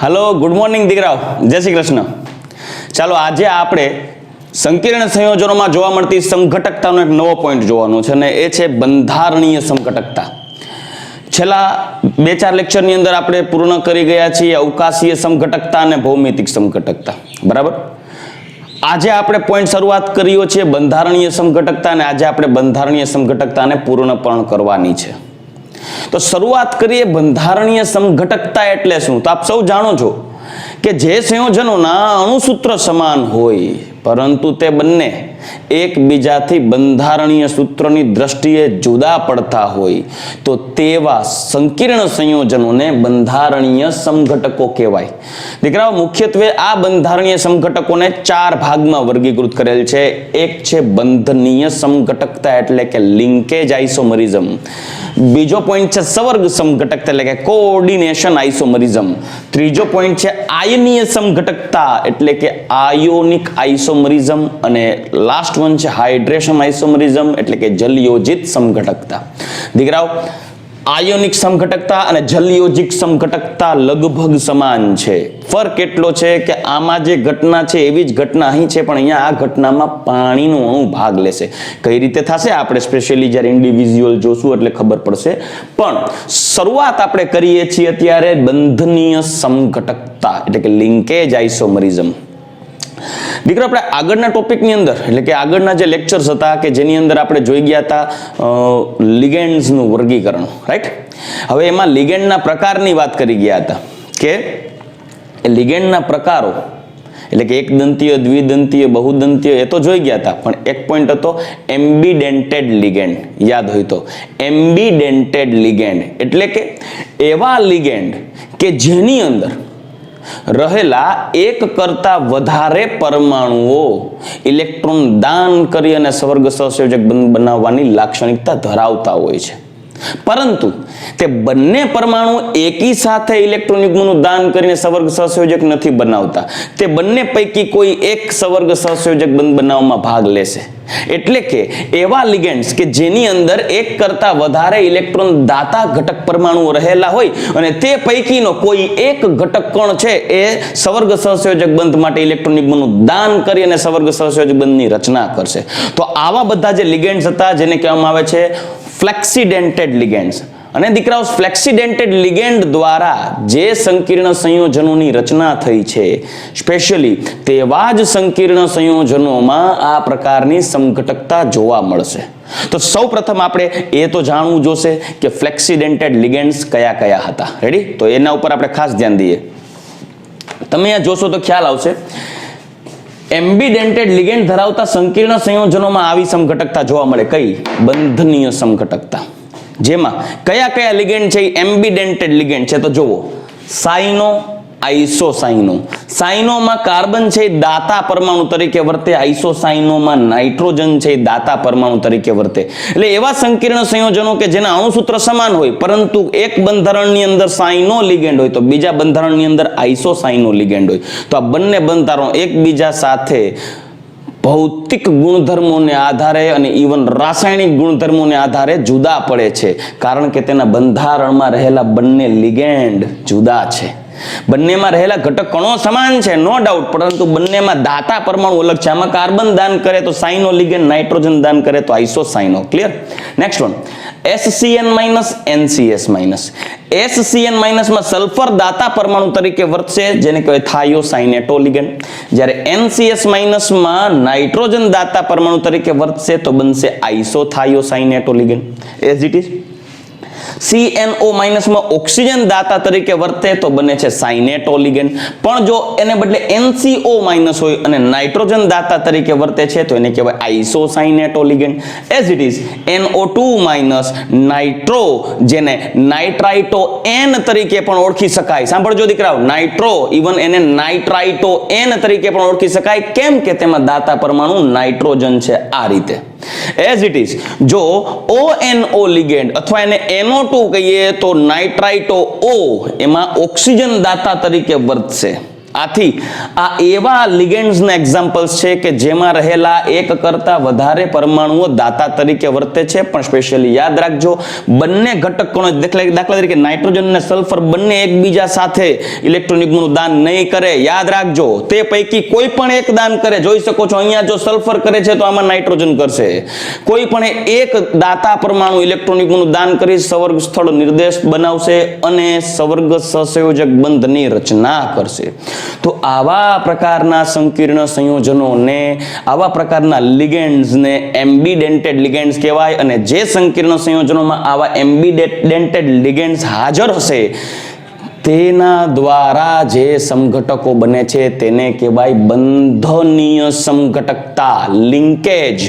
Hello good morning દીકરાઓ જય શ્રી કૃષ્ણ। ચાલો આજે આપણે સંકીર્ણ સંયોજનોમાં જોવા મળતી સમઘટકતાનો એક નવો પોઈન્ટ જોવાનો છે અને એ છે બંધારણીય સમઘટકતા। છેલ્લા 2-4 લેક્ચરની અંદર આપણે પૂર્ણ કરી ગયા છીએ અવકાશીય સમઘટકતા અને ભૌમિતિક સમઘટકતા, બરાબર। આજે આપણે પોઈન્ટ શરૂઆત કર્યો છે બંધારણીય સમઘટકતા અને આજે આપણે બંધારણીય સમઘટકતાને પૂર્ણ પણ કરવાની છે। तो शुरुआत करिए बंधारणीय समघटकता एटले शुं। तो आप सब जाणो छो कि जे संयोजनोना अणुसूत्र समान होय परंतु ते बंने एकबीजाथी बंधारणीय सूत्रनी दृष्टिए जुदा पड़ता होय तो तेवा संकीर्ण संयोजनोने बंधारणीय समघटको कहेवाय। दीकराओ मुख्यत्वे आ बंधारणीय समघटकोने 4 भागमां वर्गीकृत करेल छे। एक छे बंधनीय समघटकता एटले के लिंकेज आइसोमरिज्म। बीजो पॉइंट छे संवर्ग समघटकता एटले के कोऑर्डिनेशन आइसोमरिज्म। त्रीजो पॉइंट छे आयनीय समघटकता एटले के आयोनिक आइसोमरिज्म અને લાસ્ટ વન છે હાઇડ્રેશન આઇસોમરિઝમ એટલે કે જલયોજિત સમઘટકતા। દીકરાઓ આયોનિક સમઘટકતા અને જલયોજિત સમઘટકતા લગભગ સમાન છે। ફરક એટલો છે કે આમાં જે ઘટના છે એવી જ ઘટના અહીં છે પણ અહીંયા આ ઘટનામાં પાણીનો અણુ ભાગ લેશે। કઈ રીતે થશે આપણે સ્પેશિયલી જ્યારે ઇન્ડિવિડ્યુઅલ જોશું એટલે ખબર પડશે। પણ શરૂઆત આપણે કરીએ છીએ અત્યારે બંધનીય સમઘટકતા એટલે કે લિંકેજ આઇસોમરિઝમ। દીકરો આપણે આગળના ટોપિકની અંદર એટલે કે આગળના જે લેક્ચર્સ હતા કે જેની અંદર આપણે જોઈ ગયા હતા લિગેન્ડ્સનું વર્ગીકરણ, રાઈટ। હવે એમાં લિગેન્ડના પ્રકારની વાત કરી ગયા હતા કે લિગેન્ડના પ્રકારો એટલે કે એકદંતીય, દ્વિદંતીય, બહુદંતીય એ તો જોઈ ગયા હતા પણ એક પોઈન્ટ હતો એમ્બિડેન્ટેડ લિગેન્ડ, યાદ હોય તો। એમ્બિડેન્ટેડ લિગેન્ડ એટલે કે એવા લિગેન્ડ કે જેની અંદર રહેલા એક કરતા વધારે પરમાણુઓ ઇલેક્ટ્રોન દાન કરી અને સ્વર્ગ સહસંયોજક બંધ બનાવવાની લાક્ષણિકતા ધરાવતા હોય છે પરંતુ તે બંને પરમાણુ એકી સાથે ઇલેક્ટ્રોન યુગ્મનું દાન કરીને સ્વર્ગ સહસંયોજક નથી બનાવતા। તે બંને પૈકી કોઈ એક સ્વર્ગ સહસંયોજક બંધ બનાવવામાં ભાગ લેશે। એટલે કે એવા લિગેન્ડ્સ કે જેની અંદર એક કરતા વધારે ઇલેક્ટ્રોન દાતા ઘટક પરમાણુઓ રહેલા હોય અને તે પૈકીનો કોઈ એક ઘટક કણ છે એ સ્વર્ગ સહસંયોજક બંધ માટે ઇલેક્ટ્રોન યુગ્મનું દાન કરી અને સ્વર્ગ સહસંયોજક બંધની રચના કરશે। તો આવા બધા જે લિગેન્ડ્સ હતા જેને કહેવામાં આવે છે ફ્લેક્સિડેન્ટેડ લિગેન્ડ્સ। અને દીકરાઓ ફ્લેક્સિડેન્ટેડ લિગેન્ડ દ્વારા જે સંકીર્ણ સંયોજનોની રચના થઈ છે સ્પેશિયલી તેવા જ સંકીર્ણ સંયોજનોમાં આ પ્રકારની સમઘટકતા જોવા મળશે। તો સૌપ્રથમ આપણે એ તો જાણવું જોશે કે ફ્લેક્સિડેન્ટેડ લિગેન્ડ્સ કયા કયા હતા, રેડી। તો એના ઉપર આપણે ખાસ ધ્યાન દઈએ। તમે આ જોશો તો ખ્યાલ આવશે એમ્બિડેન્ટેડ લિગેન્ડ ધરાવતા સંકીર્ણ સંયોજનોમાં આવી સમઘટકતા જોવા મળે। કઈ? બંધનીય સમઘટકતા। જેમાં કયા કયા લિગેન્ડ છે એમ્બિડેન્ટેડ લિગેન્ડ છે તો જુઓ સાઇનો, આઇસોસાઇનો। સાઇનોમાં કાર્બન છે દાતા પરમાણુ તરીકે વર્તે, આઇસોસાઇનોમાં નાઇટ્રોજન છે દાતા પરમાણુ તરીકે વર્તે। એટલે એવા સંકીર્ણ સંયોજનો કે જેના અણુસૂત્ર સમાન હોય પરંતુ એક બંધારણની અંદર સાઇનો લિગેન્ડ હોય તો બીજા બંધારણની અંદર આઇસોસાઇનો લિગેન્ડ હોય તો આ બંને બંધારણો એકબીજા સાથે ભૌતિક ગુણધર્મોને આધારે અને ઇવન રાસાયણિક ગુણધર્મોને આધારે જુદા પડે છે કારણ કે તેના બંધારણમાં રહેલા બંને લિગેન્ડ જુદા છે। બંનેમાં રહેલા ઘટક કણો સમાન છે નો ડાઉટ પરંતુ બંનેમાં દાતા પરમાણુ અલગ છે। આમાં કાર્બન દાન કરે તો સાઇનો લિગેન્ડ, નાઇટ્રોજન દાન કરે તો isocyano. Clear? Next one SCN NCS SCN માં સલ્ફર દાતા પરમાણુ તરીકે વર્તશે જેને કહેવાય થાયોસાઇનેટો લિગેન્ડ। જ્યારે NCS માં નાઇટ્રોજન દાતા પરમાણુ તરીકે વર્તશે તો બનશે isothiocyanato ligand as it is. CNO માં ઓક્સિજન દાતા તરીકે વર્તે તો બને છે સાઇનેટો લિગેન્ડ। પણ જો એને બદલે NCO- હોય અને નાઇટ્રોજન દાતા તરીકે વર્તે છે તો એને કહેવાય isocyanato ligand as it is. NO2- nitro જેને નાઇટ્રાઇટો N તરીકે પણ ઓળખી શકાય। સાંભળજો દીકરાઓ, નાઇટ્રો ઇવન એને નાઇટ્રાઇટો N તરીકે પણ ઓળખી શકાય। કેમ કે તેમાં દાતા પરમાણુ નાઇટ્રોજન છે આ રીતે એઝ ઇટ ઇઝ। જો ONO લિગેન્ડ અથવા એને NO2 કહીએ તો નાઇટ્રાઇટો O એમાં ઓક્સિજન દાતા તરીકે વર્તશે આથી આ એવા લિગેન્ડ્સના એક્ઝામ્પલ્સ છે કે જેમાં રહેલા એક કરતા વધારે પરમાણુઓ દાતા તરીકે વર્તે છે, પણ સ્પેશિયલી યાદ રાખજો બંને ઘટક કણો દાખલા તરીકે નાઇટ્રોજન અને સલ્ફર બંને એકબીજા સાથે ઇલેક્ટ્રોન યુગ્મનું દાન નહીં કરે. યાદ રાખજો તે પૈકી કોઈ પણ એક દાન કરે. જોઈ શકો છો અહીંયા જો સલ્ફર કરે છે તો આમાં નાઇટ્રોજન કરશે. કોઈ પણ એક દાતા પરમાણુ ઇલેક્ટ્રોન યુગ્મનું દાન કરી સવર્ગ સ્થળ નિર્દેશ બનાવશે અને સવર્ગ સહસંયોજક બંધની રચના કરશે. તો આવા પ્રકારના સંકીર્ણ સંયોજનોને, આવા પ્રકારના લિગેન્ડ્સને એમ્બિડેન્ટેડ લિગેન્ડ્સ કહેવાય. અને જે સંકીર્ણ સંયોજનોમાં આવા એમ્બિડેન્ટેડ લિગેન્ડ્સ હાજર હશે તેના દ્વારા જે સમઘટકો બને છે તેને કહેવાય બંધનીય સમઘટકતા, લિંકેજ.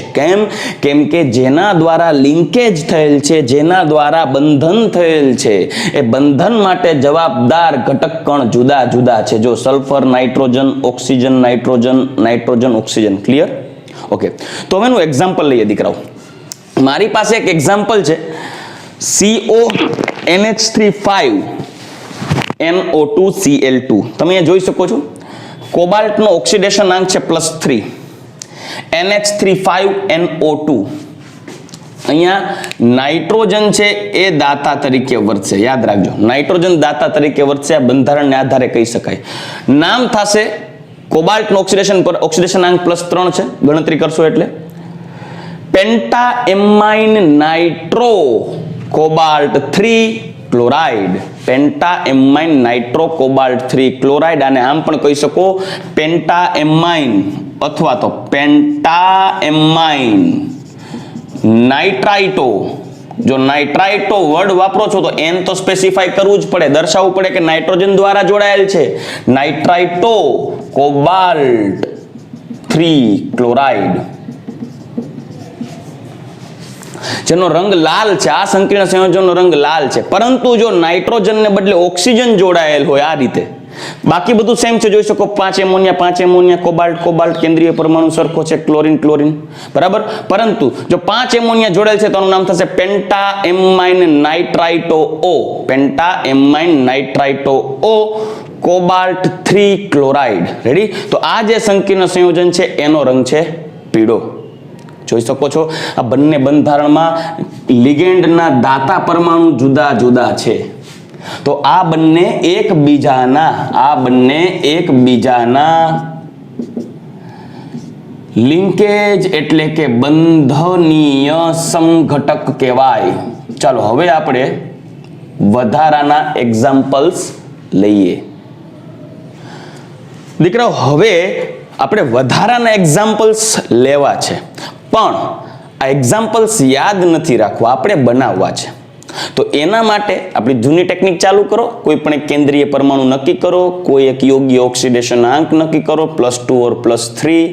કેમ કે જેના દ્વારા લિંકેજ થયેલ છે, જેના દ્વારા બંધન થયેલ છે, એ બંધન માટે જવાબદાર ઘટક કણ જુદા જુદા છે. જો sulphur, nitrogen, oxygen, nitrogen, nitrogen, oxygen. Clear? Okay, તો હવે હું એક્ઝામ્પલ લઈએ દીકરાઓ. મારી પાસે એક એક્ઝામ્પલ છે CONH3 NO2Cl2. તમે અહીંયા જોઈ શકો છો કોબાલ્ટનો ઓક્સિડેશન આંક છે +3, NH3 અહીંયા નાઇટ્રોજન છે એ દાતા તરીકે વર્તશે. યાદ રાખજો નાઇટ્રોજન દાતા તરીકે વર્તશે. આ બંધારણને આધારે કહી શકાય. નામ થશે કોબાલ્ટનો ઓક્સિડેશન આંક +3 છે, ગણતરી કરશો એટલે pentaammine nitro cobalt 3 chloride. Pentaammine nitro cobalt 3 chloride. અને આમ પણ કહી શકો પેન્ટાએમાઇન અથવા તો પેન્ટાએમાઇન નાઇટ્રાઇટો. જો નાઇટ્રાઇટો વર્ડ વાપરો છો તો એન તો સ્પેસિફાઈ કરવું જ પડે, દર્શાવવું પડે કે નાઇટ્રોજન દ્વારા જોડાયેલ છે. નાઇટ્રાઇટો કોબાલ્ટ 3 ક્લોરાઇડ જેનો રંગ લાલ છે. આ સંકીર્ણ સંયોજનનો રંગ લાલ છે, પરંતુ જો નાઇટ્રોજનને બદલે ઓક્સિજન જોડાયેલ હોય આ રીતે, બાકી બધું સેમ છે. જોઈ શકો 5 એમોનિયા, કોબાલ્ટ, કેન્દ્રીય પરમાણુ સરખો છે, ક્લોરીન, બરાબર. પરંતુ જો 5 એમોનિયા જોડાયેલ છે તો આનું નામ થશે પેન્ટાએમાઇન નાઇટ્રાઇટો O. પેન્ટાએમાઇન નાઇટ્રાઇટો O cobalt 3 chloride. Ready? તો આ જે સંકીર્ણ સંયોજન છે એનો રંગ છે પીળો. જોઈ શકો છો આ બંને બંધારણમાં લિગેન્ડના દાતા પરમાણુ જુદા જુદા છે. તો આ બંને એકબીજાના લિંકેજ એટલે કે બંધનીય સમઘટક કહેવાય. ચાલો હવે આપણે વધારાના એક્ઝામ્પલ્સ લઈએ. દીકરાઓ હવે આપણે વધારાના એક્ઝામ્પલ્સ લેવા છે, પણ આ એક્ઝામ્પલ્સ યાદ નથી રાખવા, આપણે બનાવવા છે. તો એના માટે આપણી જૂની ટેકનિક ચાલુ કરો. કોઈ પણ એક કેન્દ્રીય પરમાણુ નક્કી કરો, કોઈ એક યોગ્ય ઓક્સિડેશન આંક નક્કી કરો +2 or +3.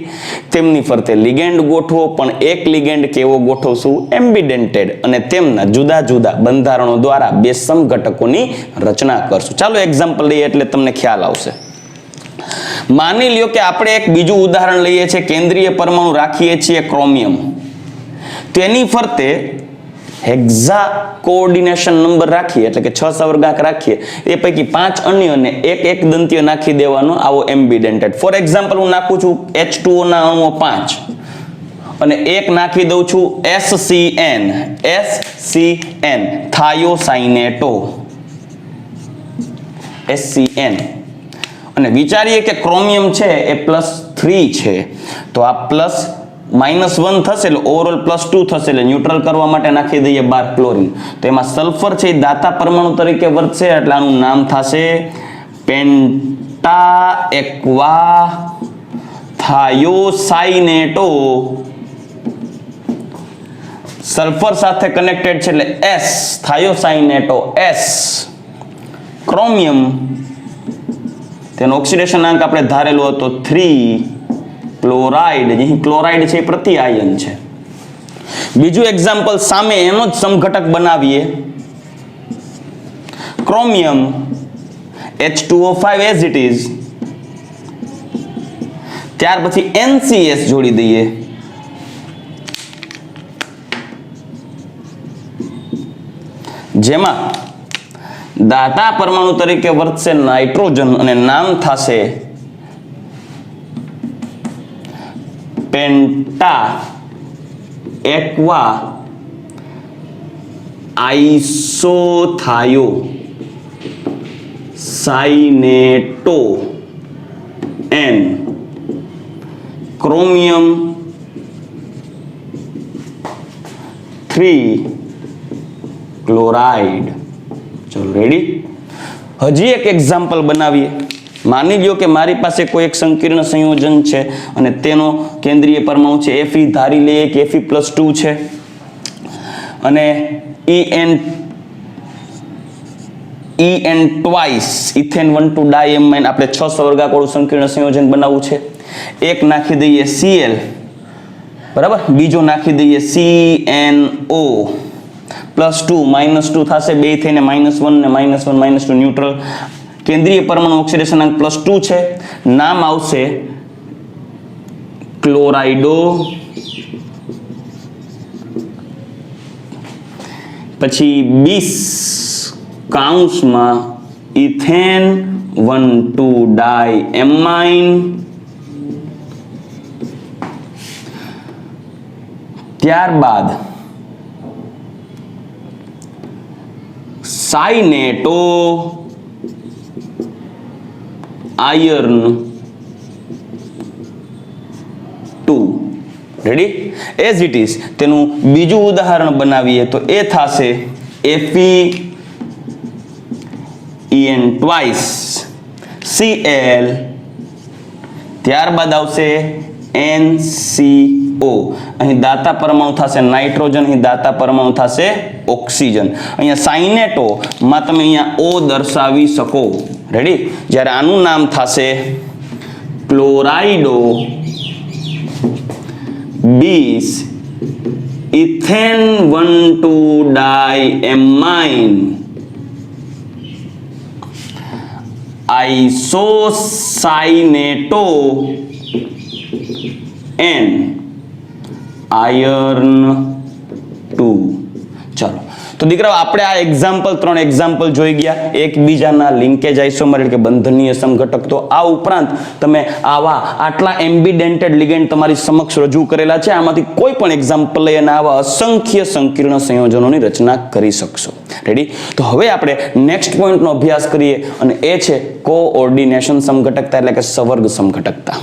તેમની ફરતે લિગેન્ડ ગોઠવો, પણ એક લિગેન્ડ કેવો ગોઠવશું? એમ્બિડેન્ટેડ. અને તેમના જુદા જુદા બંધારણો દ્વારા બે સમઘટકોની રચના કરશું. ચાલો એક્ઝામ્પલ લઈએ એટલે તમને ખ્યાલ આવશે. માની લ્યો કે આપણે એક બીજું ઉદાહરણ લઈએ છીએ. કેન્દ્રીય પરમાણુ રાખીએ છીએ ક્રોમિયમ, તેની ફરતે હેક્ઝા કોઓર્ડિનેશન નંબર રાખીએ, એટલે કે 6 સવર્ગાંક રાખીએ. એ પૈકી 5 અન્યને એક દંત્ય નાખી દેવાનો, આવો એમ્બિડેન્ટેડ. ફોર એક્ઝામ્પલ હું નાખું છું H2O ના અણુઓ 5 અને એક નાખી દઉં છું SCN થાયોસાઇનેટો SCN. અને વિચારીએ કે ક્રોમિયમ છે એ +3 છે, તો આ -1 થશે એટલે ઓવરઓલ +2 થશે, એટલે ન્યુટ્રલ કરવા માટે નાખી દઈએ 12 ક્લોરીન. તો એમાં સલ્ફર છે એ દાતા પરમાણુ તરીકે વર્તશે, એટલે આનું નામ થશે પેન્ટા એક્વા થાયોસાઇનેટો. સલ્ફર સાથે કનેક્ટેડ છે એટલે S થાયોસાઇનેટો S. ક્રોમિયમ તેનો ઓક્સિડેશન આંક આપણે ધારેલો હતો 3 ક્લોરાઇડ. અહીં ક્લોરાઇડ છે એ પ્રતિ આયન છે. બીજું એક્ઝામ્પલ સામે એનો જ સમઘટક બનાવીએ. Chromium H2O5 as it is, ત્યાર પછી NCS જોડી દઈએ. જેમાં દાતા પરમાણુ તરીકે વર્તશે નાઇટ્રોજન અને નામ થશે penta aqua આઈસોથાયો સાઇનેટો N chromium 3 chloride. ચલો રેડી. હજી એક એક્ઝામ્પલ બનાવીએ. માની લ્યો કે મારી પાસે કોઈ એક સંકીર્ણ સંયોજન છે અને તેનો કેન્દ્રીય પરમાણુ છે Fe. ધારી લઈએ કે Fe+2 છે અને En ટ્વાઇસ ઇથેન 1,2 ડાયએમાઇન આપણે 6 સવર્ગાકોળું સંકીર્ણ સંયોજન બનાવવું છે. એક નાખી દઈએ Cl, બરાબર, બીજો નાખી દઈએ CnO +2 -2 થશે, બે થઈને -1 ને -1 -2 ન્યુટ્રલ. કેન્દ્રીય પરમાણુ ઓક્સિડેશનાંક +2 છે. નામ આવશે ક્લોરાઇડો. પછી 20 કૌંસમાં ઇથેન 1,2 ડાયએમાઇન. ત્યારબાદ cyanato iron 2. Ready. As it is તેનું બીજું ઉદાહરણ બનાવીએ તો એ થશે Fe En ટ્વાઇસ Cl. ત્યારબાદ આવશે NCO. અહીં દાતા પરમાણુ થશે નાઇટ્રોજન, અહીં દાતા પરમાણુ થશે ઓક્સિજન. અહીંયા સાઇનેટો માં તમે અહીંયા O દર્શાવી શકો. રેડી. જ્યારે આનું નામ થશે ક્લોરાઇડો 20 ઇથેન 1,2 ડાયએમાઇન આઇસોસાઇનેટો N આયર્ન 2. ચાલો તો દીકરાઓ આપણે આ એક્ઝામ્પલ 3 એક્ઝામ્પલ જોઈ ગયા એકબીજાના લિંકેજ આઇસોમર એટલે કે બંધનીય સમઘટક. તો આ ઉપરાંત તમે આવા આટલા એમ્બિડેન્ટેડ લિગેન્ડ તમારી સમક્ષ રજૂ કરેલા છે. આમાંથી કોઈ પણ એક્ઝામ્પલ લઈ અને આવા અસંખ્ય સંકીર્ણ સંયોજનોની રચના કરી શકશો. રેડી. તો હવે આપણે નેક્સ્ટ પોઈન્ટનો અભ્યાસ કરીએ અને એ છે કોઓર્ડિનેશન સમઘટકતા એટલે કે સવર્ગ સમઘટકતા.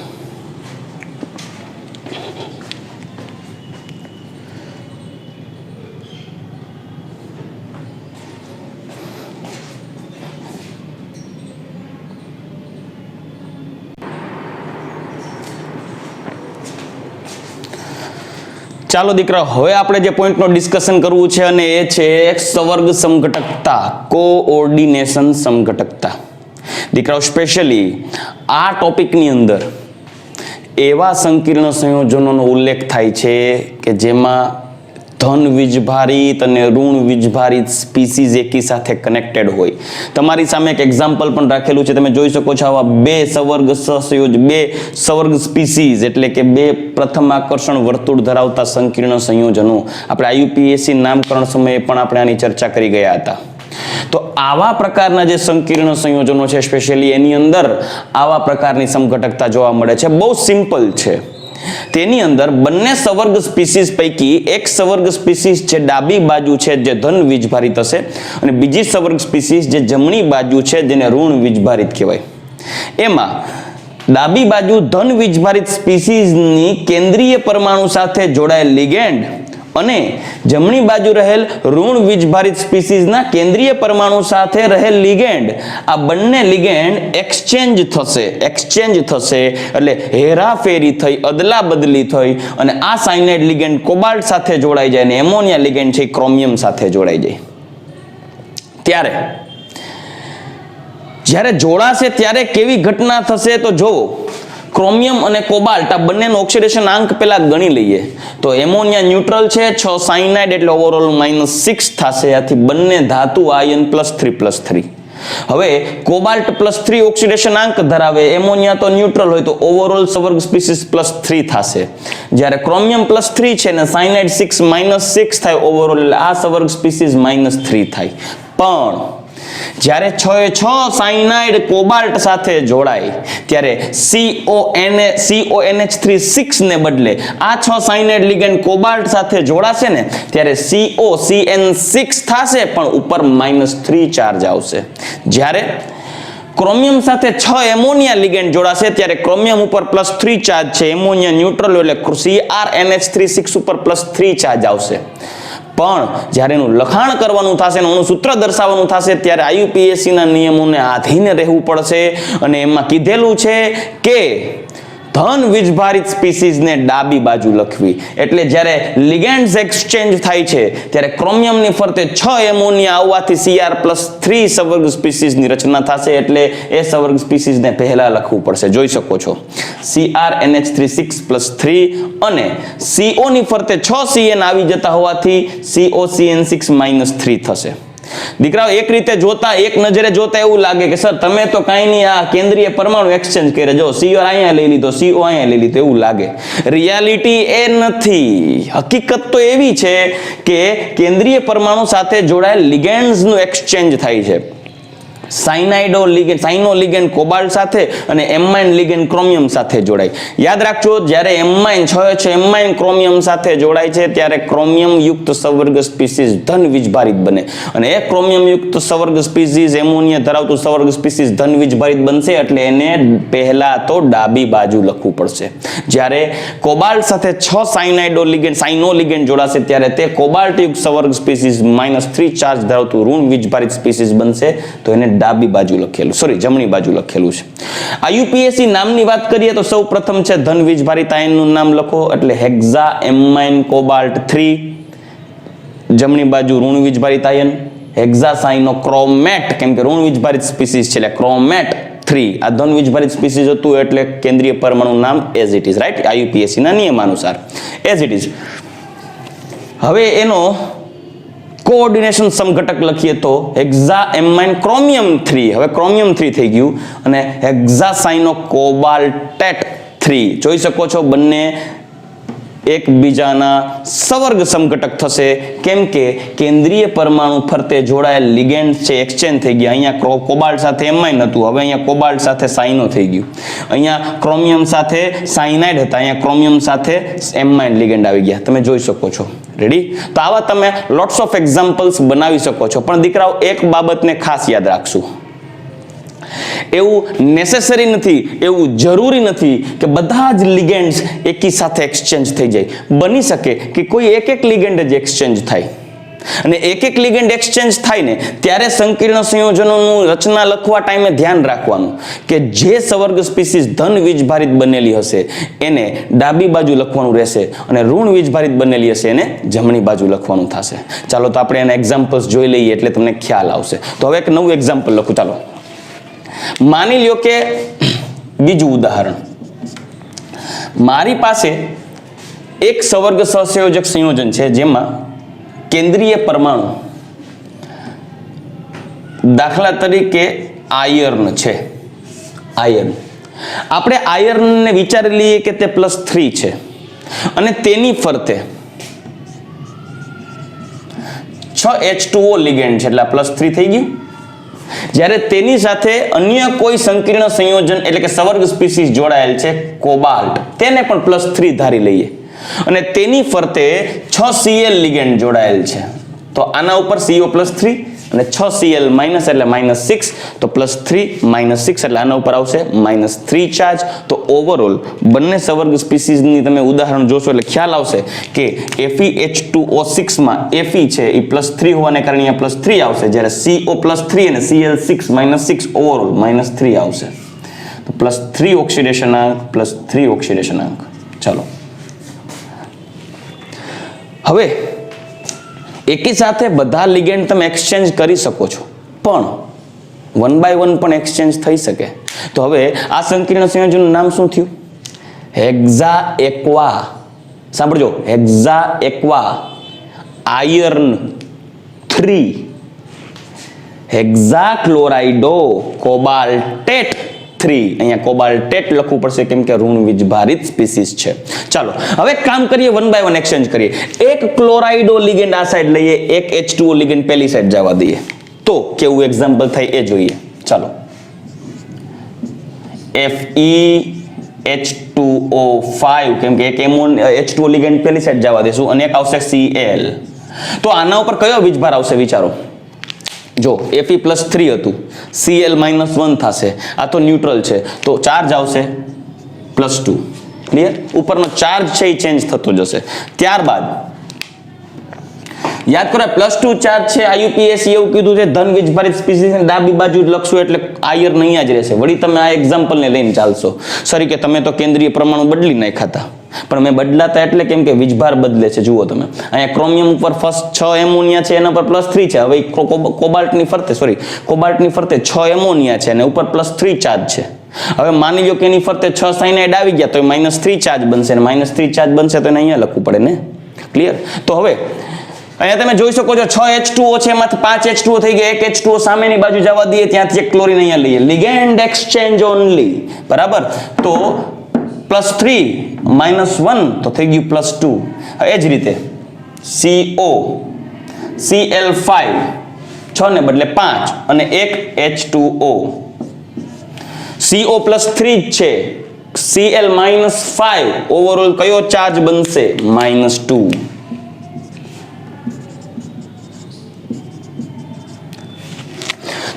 ચાલો દીકરા, હવે આપણે જે પોઈન્ટનો ડિસ્કશન કરવું છે અને એ છે સવર્ગ સમઘટકતા, કોઓર્ડિનેશન સમઘટકતા. દીકરાઓ સ્પેશિયલી આ ટોપિકની અંદર એવા સંકીર્ણ સંયોજનોનો ઉલ્લેખ થાય છે કે જેમાં ધન વીજભારિત અને ઋણ વીજભારિત સ્પીસીઝ એકી સાથે કનેક્ટેડ હોય. તમારી સામે એક એક્ઝામ્પલ પણ રાખેલું છે, તમે જોઈ શકો છો. આવા બે સવર્ગ સહસંયોજ, બે સવર્ગ સ્પીસીઝ એટલે કે બે પ્રથમ આકર્ષણ વર્તુળ ધરાવતા સંકીર્ણ સંયોજનો આપણે IUPAC નામકરણ સમયે પણ આપણે આની ચર્ચા કરી ગયા હતા. તો આવા પ્રકારના જે સંકીર્ણ સંયોજનો છે સ્પેશિયલી એની અંદર આવા પ્રકારની સમઘટકતા જોવા મળે છે. બહુ સિમ્પલ છે. તેની અંદર બંને સવર્ગ સ્પીસીઝ પૈકી એક સવર્ગ સ્પીસીઝ જે ડાબી બાજુ છે જે ધન વીજભારિત હશે અને બીજી સવર્ગ સ્પીસીઝ જે જમણી બાજુ છે જેને ઋણ વીજભારિત કહેવાય. એમાં ડાબી બાજુ ધન વીજભારિત સ્પીસીઝની કેન્દ્રીય પરમાણુ સાથે જોડાયેલ લિગેન્ડ અને જમણી બાજુ રહેલ ઋણ વીજભારિત સ્પીસીઝના કેન્દ્રીય પરમાણુ સાથે રહેલ લિગેન્ડ, આ બંને લિગેન્ડ એક્સચેન્જ થશે એટલે હેરાફેરી થઈ, અદલા બદલી થઈ અને આ સાયનાઇડ લિગેન્ડ કોબાલ્ટ સાથે જોડાઈ જાય અને એમોનિયા લિગેન્ડ છે ક્રોમિયમ સાથે જોડાઈ જાય. ત્યારે જ્યારે જોડાશે ત્યારે કેવી ઘટના થશે તો જો ક્રોમિયમ અને કોબાલ્ટ આ બંનેનો ઓક્સિડેશન આંક પેલા ગણી લઈએ તો એમોનિયા ન્યુટ્રલ છે, 6 સાયનાઇડ એટલે ઓવરઓલ -6 થશે. આથી બંને ધાતુ આયન +3+3. હવે કોબાલ્ટ +3 ઓક્સિડેશન આંક ધરાવે, એમોનિયા તો ન્યુટ્રલ હોય તો ઓવરઓલ સવર્ગ સ્પીસીસ +3 થશે. જ્યારે ક્રોમિયમ +3 છે ને સાયનાઇડ 6 -6 થાય ઓવરઓલ એટલે આ સવર્ગ સ્પીસીસ -3 થાય. પણ જ્યારે 6 સાયનાઇડ કોબાલ્ટ સાથે જોડાય ત્યારે CONH3 ને બદલે આ 6 સાયનાઇડ લિગેન્ડ કોબાલ્ટ સાથે જોડાશે ને ત્યારે COCN6 થશે, પણ ઉપર -3 ચાર્જ આવશે. જ્યારે ક્રોમિયમ સાથે 6 એમોનિયા લિગેન્ડ જોડાશે ત્યારે ક્રોમિયમ ઉપર +3 ચાર્જ છે, એમોનિયા ન્યુટ્રલ એટલે CrNH36 ઉપર +3 ચાર્જ આવશે. પણ જ્યારે એનું લખાણ કરવાનું થશે, એનું સૂત્ર દર્શાવવાનું થશે ત્યારે IUPAC ના નિયમોને આધીન રહેવું પડશે. અને એમાં કીધેલું છે કે ધન વીજભારિત સ્પીસીઝને ડાબી બાજુ લખવી. એટલે જ્યારે લિગેન્ડ્સ એક્સચેન્જ થાય છે ત્યારે ક્રોમિયમની ફરતે 6 એમોનિયા આવવાથી Cr+3 સવર્ગ સ્પીસીઝની રચના થશે. એટલે એ સવર્ગ સ્પીસીઝને પહેલા લખવું પડશે. જોઈ શકો છો CrNH36+3 અને CO ની ફરતે 6 CN આવી જતા હોવાથી COCN6-3 થશે. દીકરાઓ, એક રીતે જોતા, એક નજરે જોતા એવું લાગે કે સર તમે તો કાંઈ નહીં, આ કેન્દ્રીય પરમાણુ એક્સચેન્જ કરે, જો CO અહીંયા લઈ લીધો, CO અહીંયા લઈ લીધો, એવું લાગે. રિયાલિટી એ નથી. હકીકત તો એવી છે કે કેન્દ્રીય પરમાણુ સાથે જોડાયેલ લિગેન્ડ્સનું એક્સચેન્જ થાય છે. સાયનાઇડો લિગેન્ડ, સાયનો લિગેન્ડ કોબાલ્ટ સાથે અને એમાઇન લિગેન્ડ ક્રોમિયમ સાથે જોડાય. યાદ રાખજો, જ્યારે એમાઇન 6 એમાઇન ક્રોમિયમ સાથે જોડાય છે ત્યારે ક્રોમિયમ યુક્ત સવર્ગ સ્પીસીઝ ધન વીજભારિત બને. અને એ ક્રોમિયમ યુક્ત સવર્ગ સ્પીસીઝ એમોનિયા ધરાવતું સવર્ગ સ્પીસીઝ ધન વીજભારિત બનશે. એટલે એને પહેલા તો ડાબી બાજુ લખવું પડશે. જ્યારે કોબાલ્ટ સાથે 6 સાયનાઇડો લિગેન્ડ, સાયનો લિગેન્ડ જોડાશે ત્યારે તે કોબાલ્ટ યુક્ત સવર્ગ સ્પીસીઝ -3 ચાર્જ ધરાવતું ઋણ વીજભારિત સ્પીસીઝ બનશે. તો એને ડાબી બાજુ લખેલું, જમણી બાજુ લખેલું છે. IUPAC નામની વાત કરીએ તો સૌ પ્રથમ છે ધન વીજભારિત આયનનું નામ લખો, એટલે હેક્ઝા એમાઇન કોબાલ્ટ 3. જમણી બાજુ ઋણ વીજભારિત આયન હેક્ઝા સાયનોક્રોમેટ, કેમ કે ઋણ વીજભારિત સ્પીસીઝ છે એટલે ક્રોમેટ 3. આ ધન વીજભારિત સ્પીસીઝ હતું એટલે કેન્દ્રીય પરમાણુ નામ as it is, right, IUPAC ના નિયમાનુસાર એઝ ઇટ ઇઝ. હવે એનો કોઓર્ડિનેશન સમઘટક લખીએ તો હેક્ઝા એમાઇન ક્રોમિયમ 3, હવે ક્રોમિયમ 3 થઈ ગયું, અને હેક્ઝા સાયનો કોબાલ્ટેટ 3. જોઈ શકો છો બંને એકબીજાના સવર્ગ સમઘટક થશે. કેમ કે કેન્દ્રીય પરમાણુ ફરતે જોડાયેલ લિગેન્ડ છે એક્સચેન્જ થઈ ગયા. અહીંયા કોબાલ્ટ સાથે એમાઇન હતું, હવે અહીંયા કોબાલ્ટ સાથે સાયનો થઈ ગયું. અહીંયા ક્રોમિયમ સાથે સાયનાઇડ હતા, અહીંયા ક્રોમિયમ સાથે એમાઇન લિગેન્ડ આવી ગયા. તમે જોઈ શકો છો. રેડી? તો આવા તમે લોટ્સ ઓફ એક્ઝામ્પલ્સ બનાવી શકો છો. પણ દીકરાઓ, એક બાબતને ખાસ યાદ રાખશું, એવું નેસેસરી નથી, એવું જરૂરી નથી કે બધા જ લિગેન્ડ્સ એકી સાથે એક્સચેન્જ થઈ જાય. બની શકે કે કોઈ એક લિગેન્ડ જ એક્સચેન્જ થાય. અને એક લિગેન્ડ એક્સચેન્જ થાય ને ત્યારે સંકીર્ણ સંયોજનોનું રચના લખવા ટાઈમે ધ્યાન રાખવાનું કે જે સવર્ગ સ્પીસીઝ ધન વીજભારિત બનેલી હશે એને ડાબી બાજુ લખવાનું રહેશે, અને ઋણ વીજભારિત બનેલી હશે એને જમણી બાજુ લખવાનું થશે. ચાલો તો આપણે એના એક્ઝામ્પલ્સ જોઈ લઈએ એટલે તમને ખ્યાલ આવશે. તો હવે એક નવું એક્ઝામ્પલ લખું. ચાલો, માની લ્યો કે બીજું ઉદાહરણ, મારી પાસે એક સવર્ગ સહસંયોજક સંયોજન છે જેમાં કેન્દ્રીય પરમાણુ દાખલા તરીકે આયર્ન છે. આયર્ન, આપણે આયર્નને વિચારી લઈએ કે તે +3 છે અને તેની ફરતે 6 H2O લિગેન્ડ છે, એટલે +3 થઈ ગયું. જ્યારે તેની સાથે અન્ય કોઈ સંકીર્ણ સંયોજન એટલે કે સવર્ગ સ્પીસીઝ જોડાયેલ છે કોબાલ્ટ, તેને પણ +3 ધારી લઈએ, અને તેની ફરતે 6 Cl લિગેન્ડ જોડાયેલ છે. તો આના ઉપર CO+3 અને 6 Cl માઇનસ એટલે -6, તો +3 -6 એટલે આના ઉપર આવશે -3 ચાર્જ. તો ઓવરઓલ બંને સવર્ગ સ્પીસીઝની તમે ઉદાહરણ જોશો એટલે ખ્યાલ આવશે કે FeH2O6 માં Fe છે એ +3 હોવાને કારણે અહીંયા +3 આવશે, જ્યારે CO+3 અને Cl6 -6 ઓવરઓલ -3 આવશે. તો +3 ઓક્સિડેશનાંક +3 ઓક્સિડેશનાંક. ચાલો, હવે એકી સાથે બધા લિગેન્ડ તમે એક્સચેન્જ કરી શકો છો, પણ 1 by 1 પણ એક્સચેન્જ થઈ શકે. તો હવે આ સંકીર્ણ સંયોજનનું નામ શું થયું? Hexa aqua. સાંભળજો, hexa aqua iron 3 hexa chlorido cobaltate 3. અહીંયા કોબાલ્ટેટ લખવું પડશે કેમ કે ઋણ વીજભારિત સ્પીસીઝ છે. ચાલો હવે કામ કરીએ, 1 by 1 એક્સચેન્જ કરીએ. એક ક્લોરાઇડો લિગેન્ડ આ સાઈડ લઈએ, એક H2O લિગેન્ડ પેલી સાઈડ જવા દઈએ. તો કેવું એક્ઝામ્પલ થાય એ જોઈએ. ચાલો, FeH2O5 કેમ કે એક H2O લિગેન્ડ પેલી સાઈડ જવા દેશું અને એક આવશે Cl. તો આના ઉપર કયો વીજભાર આવશે વિચારો. જો Fe+3 હતું, Cl-1 થશે, આ તો ન્યુટ્રલ છે તો ચાર્જ આવશે +2. ક્લિયર? ઉપરનો ચાર્જ છે એ ચેન્જ થતો જશે. ત્યારબાદ યાદ કરો +2 ચાર્જ છે, IUPAC એવું કીધું છે ધન વીજભારિત સ્પીસીસ ને ડાબી બાજુ જ લખશું એટલે આયર્ન અહીંયા જ રહેશે. વળી તમે આ એક્ઝામ્પલ ને લઈને ચાલશો. સોરી કે તમે તો કેન્દ્રીય પરમાણુ બદલી નાખ્યા હતા, પણ મેં બદલાતા એટલે કેમ કે વીજભાર બદલે છે. જુઓ તમે અહીંયા ક્રોમિયમ ઉપર ફર્સ્ટ 6 એમોનિયા છે, એના પર +3 છે. હવે કોબાલ્ટની ફરતે 6 એમોનિયા છે અને ઉપર +3 ચાર્જ છે. હવે માની લો કે એની ફરતે 6 સાઇનાઇડ આવી ગયા તો એ -3 ચાર્જ બનશે, અને -3 ચાર્જ બનશે તો એને અહીંયા લખવું પડે ને. ક્લિયર? તો હવે અહીંયા તમે જોઈ શકો છો 6 H2O છે, એમાંથી 5 H2O થઈ ગયા. એક H2O સામેની બાજુ જવા દઈએ, ત્યાંથી એક ક્લોરીન અહીંયા લઈએ. લિગેન્ડ એક્સચેન્જ ઓનલી, બરાબર? તો +3 -1 તો થઈ ગયું +2. એ જ રીતે CO Cl5 6 ને બદલે 5 અને એક H2O. CO+3 છે, Cl-5 ઓવરઓલ કયો ચાર્જ બનશે? -2.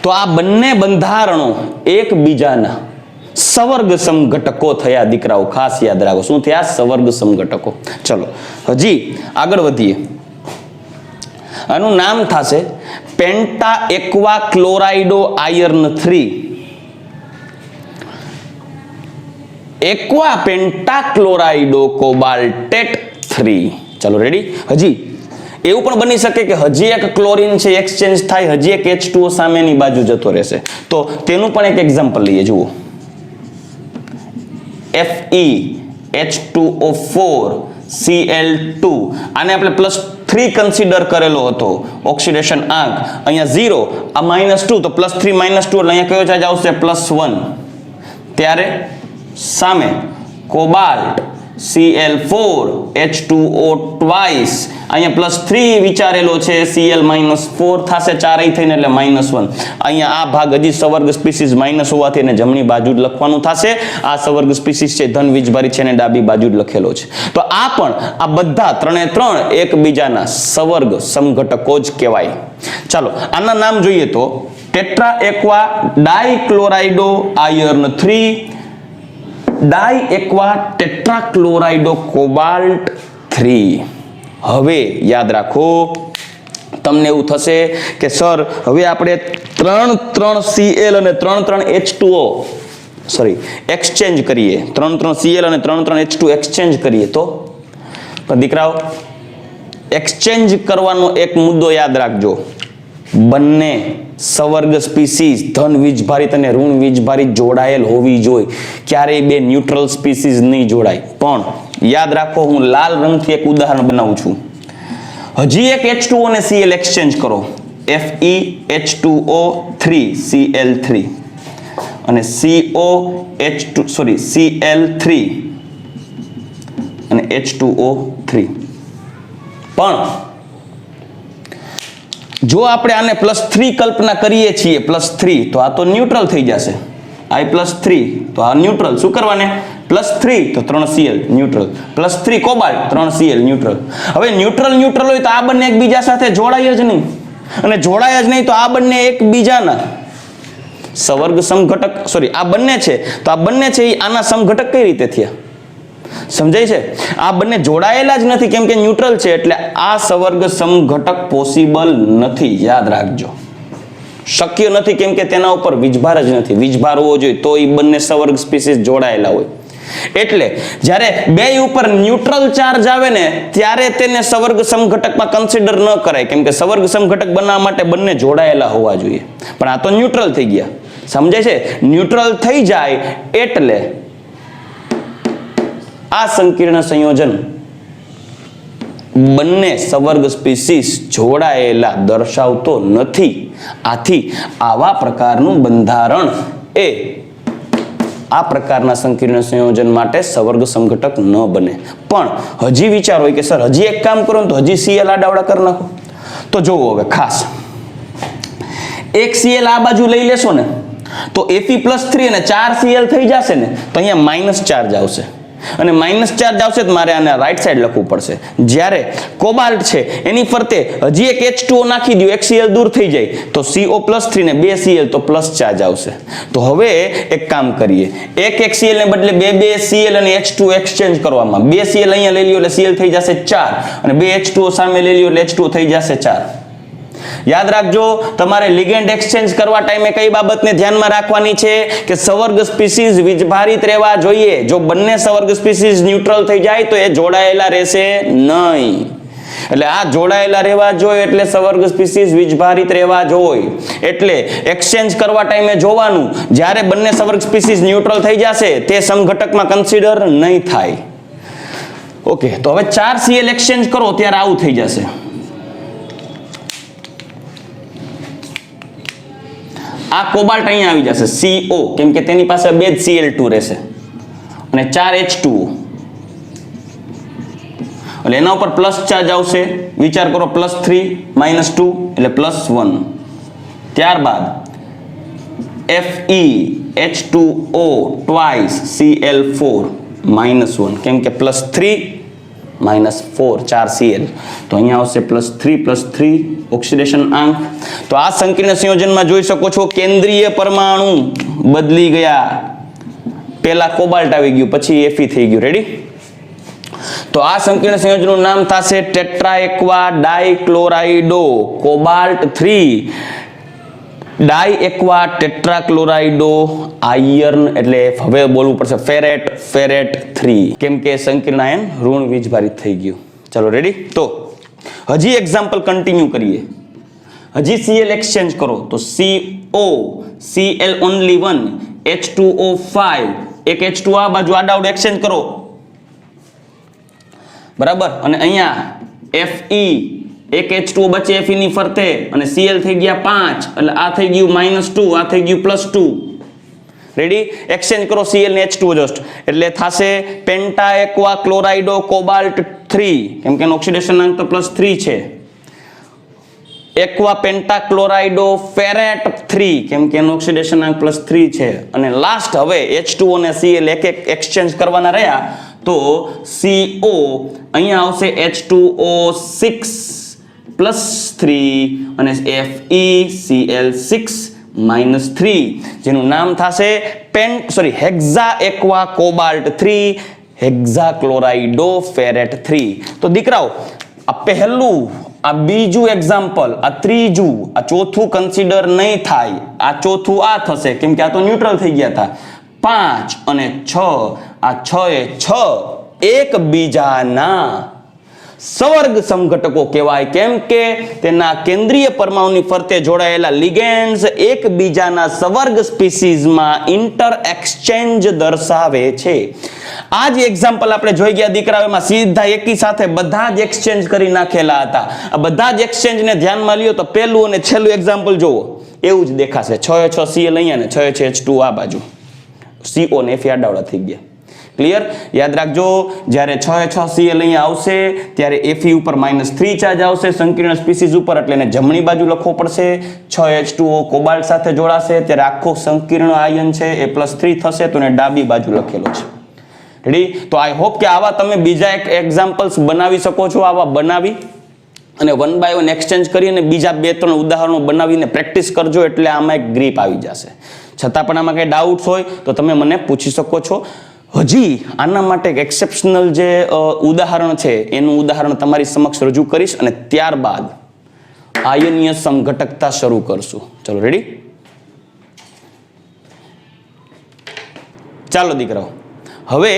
તો આ બંને બંધારણો એકબીજાના સવર્ગ સમઘટકો થયા દીકરાઓ. ખાસ યાદ રાખો, શું થયા? સવર્ગ સમઘટકો. ચલો હજી આગળ વધીએ. આનું નામ થશે penta aqua chlorido iron 3. Aqua penta chlorido cobaltate 3. ચલો રેડી? હજી એવું પણ બની શકે કે હજી એક ક્લોરીન છે એક્સચેન્જ થાય, હજી એક H2O સામેની બાજુ જતો રહેશે. તો તેનું પણ એક એક્ઝામ્પલ લઈએ. જુઓ FeH2O4 Cl2. આને આપણે +3 કન્સિડર કરેલો હતો, ઓક્સિડેશન આંક અહીંયા 0, આ -2 તો +3 -2 એટલે અહીંયા કયો ચાર્જ આવશે? +1. ત્યારે સામે કોબાલ્ટ Cl4 H2O twice, અહીંયા +3 વિચારેલો છે, Cl-4 થશે ચારેય થઈને એટલે -1. અહીંયા આ ભાગ હજી સવર્ગ સ્પીસીસ માઇનસ હોવાથી એને જમણી બાજુ જ લખવાનું થશે. આ સવર્ગ સ્પીસીસ છે ધન વીજભારી છે અને ડાબી બાજુ જ લખેલો છે. તો આ પણ આ બધા ત્રણે ત્રણ એકબીજાના સવર્ગ સમઘટકો જ કહેવાય. ચાલો આના નામ જોઈએ તો ટેટ્રા એક્વા ડાઇક્લોરાઇડો આયર્ન 3, ડાઈ એક્વા ટેટ્રાક્લોરાઇડો કોબાલ્ટ 3. હવે યાદ રાખો, તમને એવું થશે કે સર હવે આપણે 3 Cl અને 3 H2O એક્સચેન્જ કરીએ, 3 Cl અને 3 H2O એક્સચેન્જ કરીએ તો? પણ દીકરાઓ એક્સચેન્જ કરવાનો એક મુદ્દો યાદ રાખજો. બંને સવર્ગ સ્પીસીસ ધન વીજભારિત અને ઋણ ભારિત જોડાયેલ હોવી જોઈએ. ક્યારેય બે ન્યુટ્રલ સ્પીસીસ નહીં જોડાય. પણ યાદ રાખો, હું લાલ રંગથી એક ઉદાહરણ બનાવું છું. હજી એક H2O અને Cl એક્સચેન્જ કરો, FeH2O3 Cl3 અને Cl3 અને H2O3. પણ જો આપણે આને +3 કલ્પના કરીએ છીએ, +3 તો આ તો ન્યુટ્રલ થઈ જશે. I +3 તો આ ન્યુટ્રલ. શું કરવાને? +3 તો 3 Cl neutral, +3 cobalt 3 Cl neutral. હવે ન્યુટ્રલ હોય તો આ બંને એકબીજા સાથે જોડાય જ નહીં, અને જોડાય જ નહીં તો આ બંને એકબીજાના સવર્ગ સમઘટક, આ બંને છે તો આ બંને છે એ આના સમઘટક કઈ રીતે થયા? સમજાય છે? આ બંને જોડાયેલા જ નથી કેમ કે ન્યુટ્રલ છે, એટલે આ સવર્ગ સમઘટક પોસિબલ નથી. યાદ રાખજો, શક્ય નથી કેમ કે તેના ઉપર વીજભાર જ નથી. વીજભાર હોવો જોઈએ તો એ બંને સવર્ગ સ્પીસીસ જોડાયેલા હોય. એટલે જ્યારે બે ઉપર ન્યુટ્રલ ચાર્જ આવે ને ત્યારે તેને સવર્ગ સમઘટકમાં કન્સિડર ન કરાય, કેમ કે સવર્ગ સમઘટક બનાવવા માટે બંને જોડાયેલા હોવા જોઈએ. પણ આ તો ન્યુટ્રલ થઈ ગયા. સમજાય છે? ન્યુટ્રલ થઈ જાય એટલે આ સંકીર્ણ સંયોજન બંને સવર્ગ સ્પીસીસ જોડાયેલા દર્શાવતો નથી. આથી આવા પ્રકારનું બંધારણ એ આ પ્રકારના સંકીર્ણ સંયોજન માટે સવર્ગ સમઘટક ન બને. પણ હજી વિચાર હોય કે સર હજી એક કામ કરો તો હજી Cl આડાવડા કરી નાખો. તો જોવો હવે ખાસ એક Cl આ બાજુ લઈ લેશો ને તો Fe+3 અને 4 Cl થઈ જશે ને તો અહીંયા માઇનસ ચાર્જ આવશે અને માઇનસ ચાર્જ આવશે તો મારે આને રાઈટ સાઈડ લખવું પડશે. જ્યારે કોબાલ્ટ છે એની ફરતે હજી એક H2O નાખી દો, એક Cl દૂર થઈ જાય તો CO+3 ને 2 Cl તો પ્લસ ચાર્જ આવશે. તો હવે એક કામ કરીએ, એક Cl ને બદલે બે Cl અને H2O એક્સચેન્જ કરવામાં, 2 Cl અહીંયા લઈ લ્યો એટલે Cl થઈ જશે 4 અને 2 H2O સામે લઈ લ્યો એટલે H2O થઈ જશે 4. યાદ રાખજો, તમારે લિગેન્ડ એક્સચેન્જ કરવા ટાઈમે કઈ બાબતને ધ્યાનમાં રાખવાની છે કે સવર્ગ સ્પીસીઝ વીજભારિત રહેવા જોઈએ. જો બંને સવર્ગ સ્પીસીઝ ન્યુટ્રલ થઈ જાય તો એ જોડાયેલા રહેશે નહીં. એટલે આ જોડાયેલા રહેવા જોઈએ એટલે સવર્ગ સ્પીસીઝ વીજભારિત રહેવા જોઈએ. એટલે એક્સચેન્જ કરવા ટાઈમે જોવાનું, જ્યારે બંને સવર્ગ સ્પીસીઝ ન્યુટ્રલ થઈ જશે તે સમઘટકમાં કન્સિડર નહીં થાય. ઓકે, તો હવે 4 Cl એક્સચેન્જ કરો ત્યારે આવું થઈ જશે. આ કોબાલ્ટ અહીંયા આવી જશે CO, કેમ કે તેની પાસે 2 Cl2 રહેશે અને 4 H2O એટલે એના ઉપર પ્લસ ચાર્જ આવશે. વિચાર કરો, +3 -2 એટલે +1. ત્યારબાદ FeH2O twice Cl4 -1, કેમ કે +3 -4 4 Cl તો અહીંયા આવશે +3 ઓક્સિડેશન આંક. તો આ સંકીર્ણ સંયોજનમાં જોઈ શકો છો કેન્દ્રીય પરમાણુ બદલી ગયા. પહેલા કોબાલ્ટ આવી ગયું, પછી Fe થઈ ગયું. રેડી? તો આ સંકીર્ણ સંયોજનનું નામ થશે ટેટ્રાએક્વા ડાઇક્લોરાઇડો કોબાલ્ટ 3 ડાઇએક્વા ટેટ્રાક્લોરાઇડો આયર્ન, એટલે હવે બોલવું પડશે ફેરેટ 3, કેમ કે સંકીર્ણ આયન ઋણ વીજભારિત થઈ ગયું. ચલો રેડી? તો હજી એક્ઝામ્પલ કન્ટિન્યુ કરીએ. હજી Cl એક્સચેન્જ કરો તો CO Cl only 1 H2O 5, એક H2O આ બાજુ આડાવડું એક્સચેન્જ કરો, બરાબર. અને અહીંયા Fe, એક H2O બચે Fe ની ફરતે અને Cl થઈ ગયા 5 એટલે આ થઈ ગયું -2, આ થઈ ગયું +2. રેડી? એક્સચેન્જ કરો Cl ને H2O જસ્ટ એટલે થશે પેન્ટાએક્વા ક્લોરાઇડો કોબાલ્ટ 3, કેમ કે એનો ઓક્સિડેશન અંક તો +3 છે. એક્વા પેન્ટાક્લોરાઇડો ફેરેટ 3, કેમ કે એનો ઓક્સિડેશન અંક +3 છે. અને લાસ્ટ હવે H2O ને Cl એક એક્સચેન્જ કરવાના રહ્યા તો CO અહીંયા આવશે H2O6 +3 અને FeCl6 -3, જેનું નામ થશે હેક્ઝાએક્વા કોબાલ્ટ 3 હેક્ઝાક્લોરાઇડો ફેરેટ 3. તો દીકરાઓ, આ પહેલું, આ બીજું એક્ઝામ્પલ, આ ત્રીજું, આ ચોથું કન્સિડર નહીં થાય. આ ચોથું આ થશે કેમ કે આ તો ન્યુટ્રલ થઈ ગયા હતા. 5 અને 6, આ 6 એ 6 એકબીજાના સવર્ગ સમઘટકો કહેવાય, કેમ કે તેના કેન્દ્રીય પરમાણુની ફરતે જોડાયેલા લિગેન્ડ્સ એકબીજાના સવર્ગ સ્પીસીઝમાં ઇન્ટર એક્સચેન્જ દર્શાવે છે. આ જ એક્ઝામ્પલ આપણે જોઈ ગયા દીકરાઓ, એમાં સીધા એકી સાથે બધા જ એક્સચેન્જ કરી નાખેલા હતા. આ બધા જ એક્સચેન્જને ધ્યાનમાં લ્યો તો પહેલું અને છેલ્લું એક્ઝામ્પલ જુઓ, એવું જ દેખાશે. 6 6 Cl અહીંયા ને 6 6 H2O આ બાજુ, CO ને Fe આડાવડા થઈ ગયા. ક્લિયર? યાદ રાખજો, જ્યારે 6 6 Cl અહીંયા આવશે ત્યારે Fe ઉપર -3 ચાર્જ આવશે સંકીર્ણ સ્પીસીઝ ઉપર, એટલે એને જમણી બાજુ લખવો પડશે. 6 H2O કોબાલ્ટ સાથે જોડાશે ત્યારે આખો સંકીર્ણ આયન છે એ +3 થશે, તો એને ડાબી બાજુ લખેલો છે. રેડી? તો આઈ હોપ કે આવા તમે બીજા એક એક્ઝામ્પલ્સ બનાવી શકો છો. આવા બનાવી અને 1 by 1 એક્સચેન્જ કરી અને બીજા 2-3 ઉદાહરણો બનાવીને પ્રેક્ટિસ કરજો, એટલે આમાં એક ગ્રીપ આવી જશે. છતાં પણ આમાં કંઈ ડાઉટ્સ હોય તો તમે મને પૂછી શકો છો. હજી આના માટે એક એક્સેપ્શનલ જે ઉદાહરણ છે એનું ઉદાહરણ તમારી સમક્ષ રજૂ કરીશ અને ત્યારબાદ આયનીય સમઘટકતા શરૂ કરશું. ચલો રેડી? ચાલો દીકરાઓ, હવે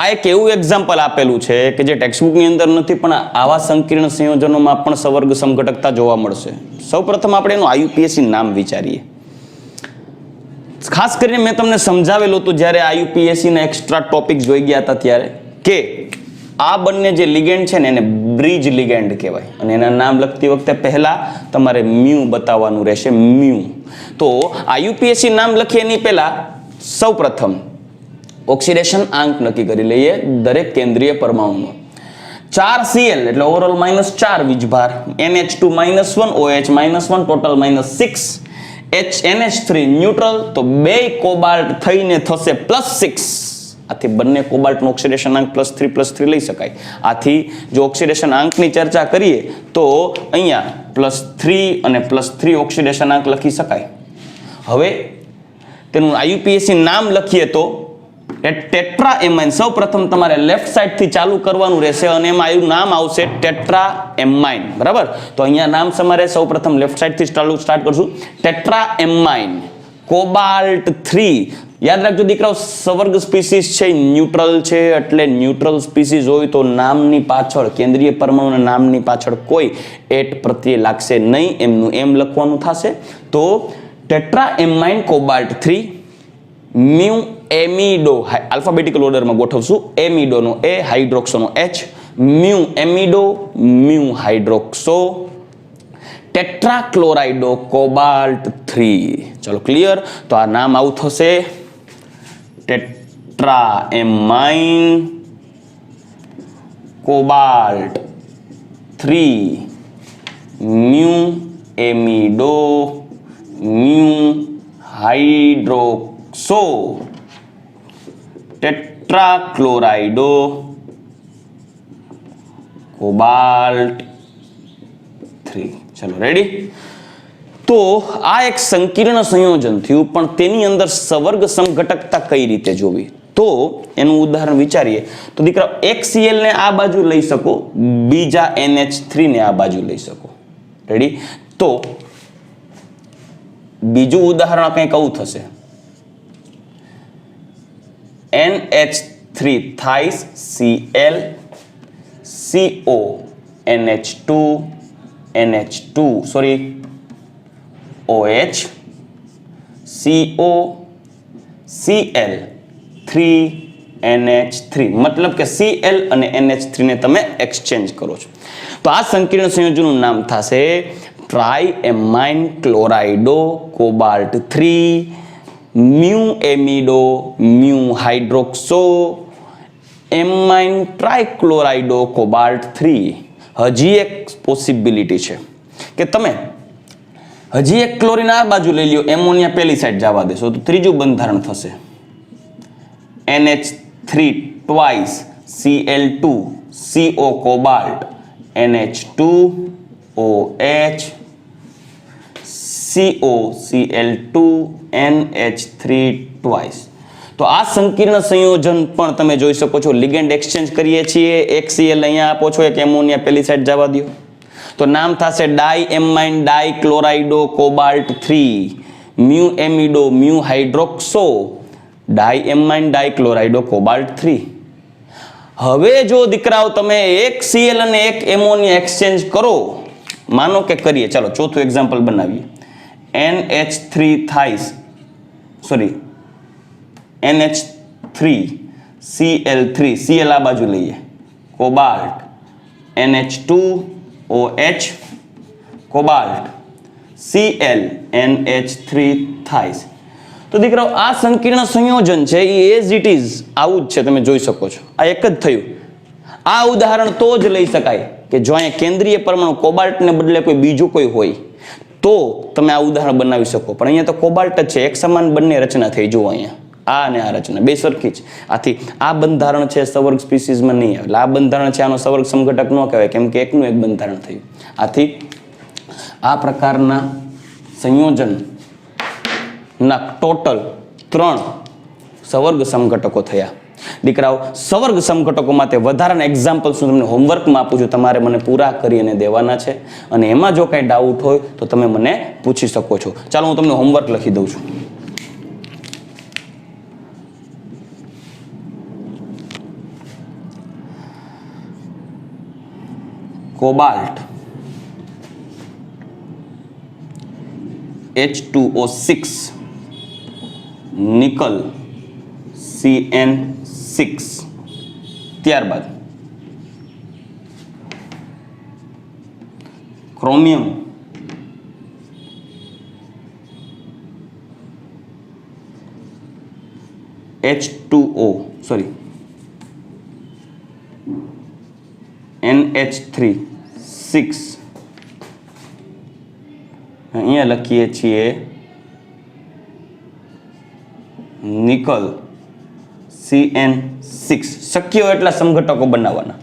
આ એક એવું એક્ઝામ્પલ આપેલું છે કે જે ટેક્સ્ટબુકની અંદર નથી, પણ આવા સંકીર્ણ સંયોજનોમાં પણ સવર્ગ સમઘટકતા જોવા મળશે. સૌપ્રથમ આપણે એનું IUPAC નામ વિચારીએ. ખાસ કરીને મેં તમને સમજાવેલું હતું જ્યારે IUPAC ના એક્સ્ટ્રા ટોપિક જોઈ ગયા હતા ત્યારે, કે આ બંને જે લિગેન્ડ છે ને એને બ્રિજ લિગેન્ડ કહેવાય અને એના નામ લખતી વખતે પહેલા તમારે મ્યુ બતાવવાનું રહેશે. મ્યુ. તો IUPAC નામ લખીએ એની પહેલા સૌપ્રથમ ઓક્સિડેશન આંક નક્કી કરી લઈએ દરેક કેન્દ્રીય પરમાણુનો. 4Cl એટલે ઓવરઓલ -4 વીજભાર, NH2 -1, OH -1, total -6, NH3 neutral, તો બે કોબાલ્ટ થઈને થશે +6. આથી બંને કોબાલ્ટનો ઓક્સિડેશન આંક +3 લઈ શકાય. આથી જો ઓક્સિડેશન આંકની ચર્ચા કરીએ તો અહીંયા +3 અને +3 ઓક્સિડેશન આંક લખી શકાય. હવે તેનું IUPAC નામ લખીએ તો ટેટ્રા એમાઇન. સૌપ્રથમ તમારે લેફ્ટ સાઈડ થી ચાલુ કરવાનું રહેશે અને એમાં આનું નામ આવશે ટેટ્રા એમાઇન. બરાબર, તો અહીંયા નામ તમારે સૌપ્રથમ લેફ્ટ સાઈડ થી સ્ટાર્ટ કરશું. Tetra ammine cobalt 3. યાદ રાખજો દીકરાઓ, સવર્ગ સ્પીસીસ છે, ન્યુટ્રલ છે, એટલે ન્યુટ્રલ સ્પીસીસ હોય તો નામની પાછળ, કેન્દ્રીય પરમાણુના નામની પાછળ કોઈ એટ પ્રત્યય લાગશે નહીં, એમનું એમ લખવાનું થશે. તો tetra ammine cobalt 3, mu amido, alphabetical ઓર્ડરમાં ગોઠવશું. એમિડોનો એ, હાઇડ્રોક્સોનો H, mu amido, mu hydroxo, tetrachlorido cobalt 3. ચલો ક્લિયર. તો આ નામ આવું થશે, tetra ammine cobalt 3, mu amido, mu hydroxo, tetrachlorido cobalt 3. ચલો રેડી. તો આ એક સંકીર્ણ સંયોજન થયું, પણ તેની અંદર સવર્ગ સમઘટકતા કઈ રીતે જોવી, તો એનું ઉદાહરણ વિચારીએ તો દીકરા, એક Cl ને આ બાજુ લઈ શકો, બીજા NH3 ને આ બાજુ લઈ શકો. રેડી. તો બીજું ઉદાહરણ કંઈક આવું થશે, NH3 થાઇસ Cl, CO, NH2, sorry OH, CO, Cl, 3NH3. મતલબ કે Cl અને NH3 ને તમે એક્સચેન્જ કરો છો. તો આ સંકીર્ણ સંયોજનનું નામ થશે triammine chlorido cobalt 3, mu amido, mu hydroxo, ammine trichlorido cobalt 3. હજી એક પોસિબિલિટી છે કે તમે હજી એક ક્લોરીન આ બાજુ લઈ લ્યો, એમોનિયા પેલી સાઈડ જવા દેશો તો ત્રીજું બંધારણ થશે, NH3 twice Cl2, CO cobalt, NH2, OH, CO, Cl2, NH3 twice. તો આ સંકીર્ણ સંયોજન પણ તમે જોઈ શકો છો. લિગેન્ડ એક્સચેન્જ કરીએ છીએ, એક Cl અહીંયા આપો છો, એક એમોનિયા પેલી સાઈડ જવા દો, તો નામ થશે ડાઇએમાઇન ડાઇક્લોરાઇડો cobalt 3, mu amido, mu હાઇડ્રોક્સો, ડાઇએમાઇન ડાઇક્લોરાઇડો cobalt 3. હવે જો દીકરાઓ તમે એક Cl અને એક એમોનિયા એક્સચેન્જ કરો, માનો કે કરીએ, ચાલો ચોથું એક્ઝામ્પલ બનાવીએ, NH3 થાઇસ, sorry NH3 Cl3, Cl આ બાજુ લઈએ, cobalt, NH2 OH cobalt, Cl NH3 થાઇસ. તો દીકરાઓ આ સંકીર્ણ સંયોજન છે એ એઝ ઇટ ઇઝ આવું જ છે, તમે જોઈ શકો છો. આ એક જ થયું. આ ઉદાહરણ તો જ લઈ શકાય કે જો અહીંયા કેન્દ્રીય પરમાણુ કોબાલ્ટને બદલે કોઈ બીજું કોઈ હોય તો તમે આ ઉદાહરણ બનાવી શકો, પણ અહીંયા તો કોબાલ્ટ જ છે, એક સમાન બંને રચના થઈ. જુઓ અહીંયા આ અને આ રચના બે સરખી જ. આથી આ બંધારણ છે સવર્ગ સ્પીસીસમાં નહીં આવે, એટલે આ બંધારણ છે આનો સવર્ગ સમઘટક ન કહેવાય, કેમ કે એકનું એક બંધારણ થયું. આથી આ પ્રકારના સંયોજનના ટોટલ 3 સવર્ગ સમઘટકો થયા. દીકરાઓ સવર્ગ સમઘટકો માટે વધારાના એક્ઝામ્પલ્સ હું તમને હોમવર્કમાં આપું છું, તમારે મને પૂરા કરી અને દેવાના છે, અને એમાં જો કાંઈ ડાઉટ હોય તો તમે મને પૂછી શકો છો. ચાલો હું તમને હોમવર્ક લખી દઉં છું. કોબાલ્ટ H2O6, નિકલ CN6, ત્યારબાદ ક્રોમિયમ H2O, સોરી NH3 6 અહીંયા લખીએ છીએ નિકલ CN6 શક્ય હોય એટલા સમઘટકો બનાવવાના.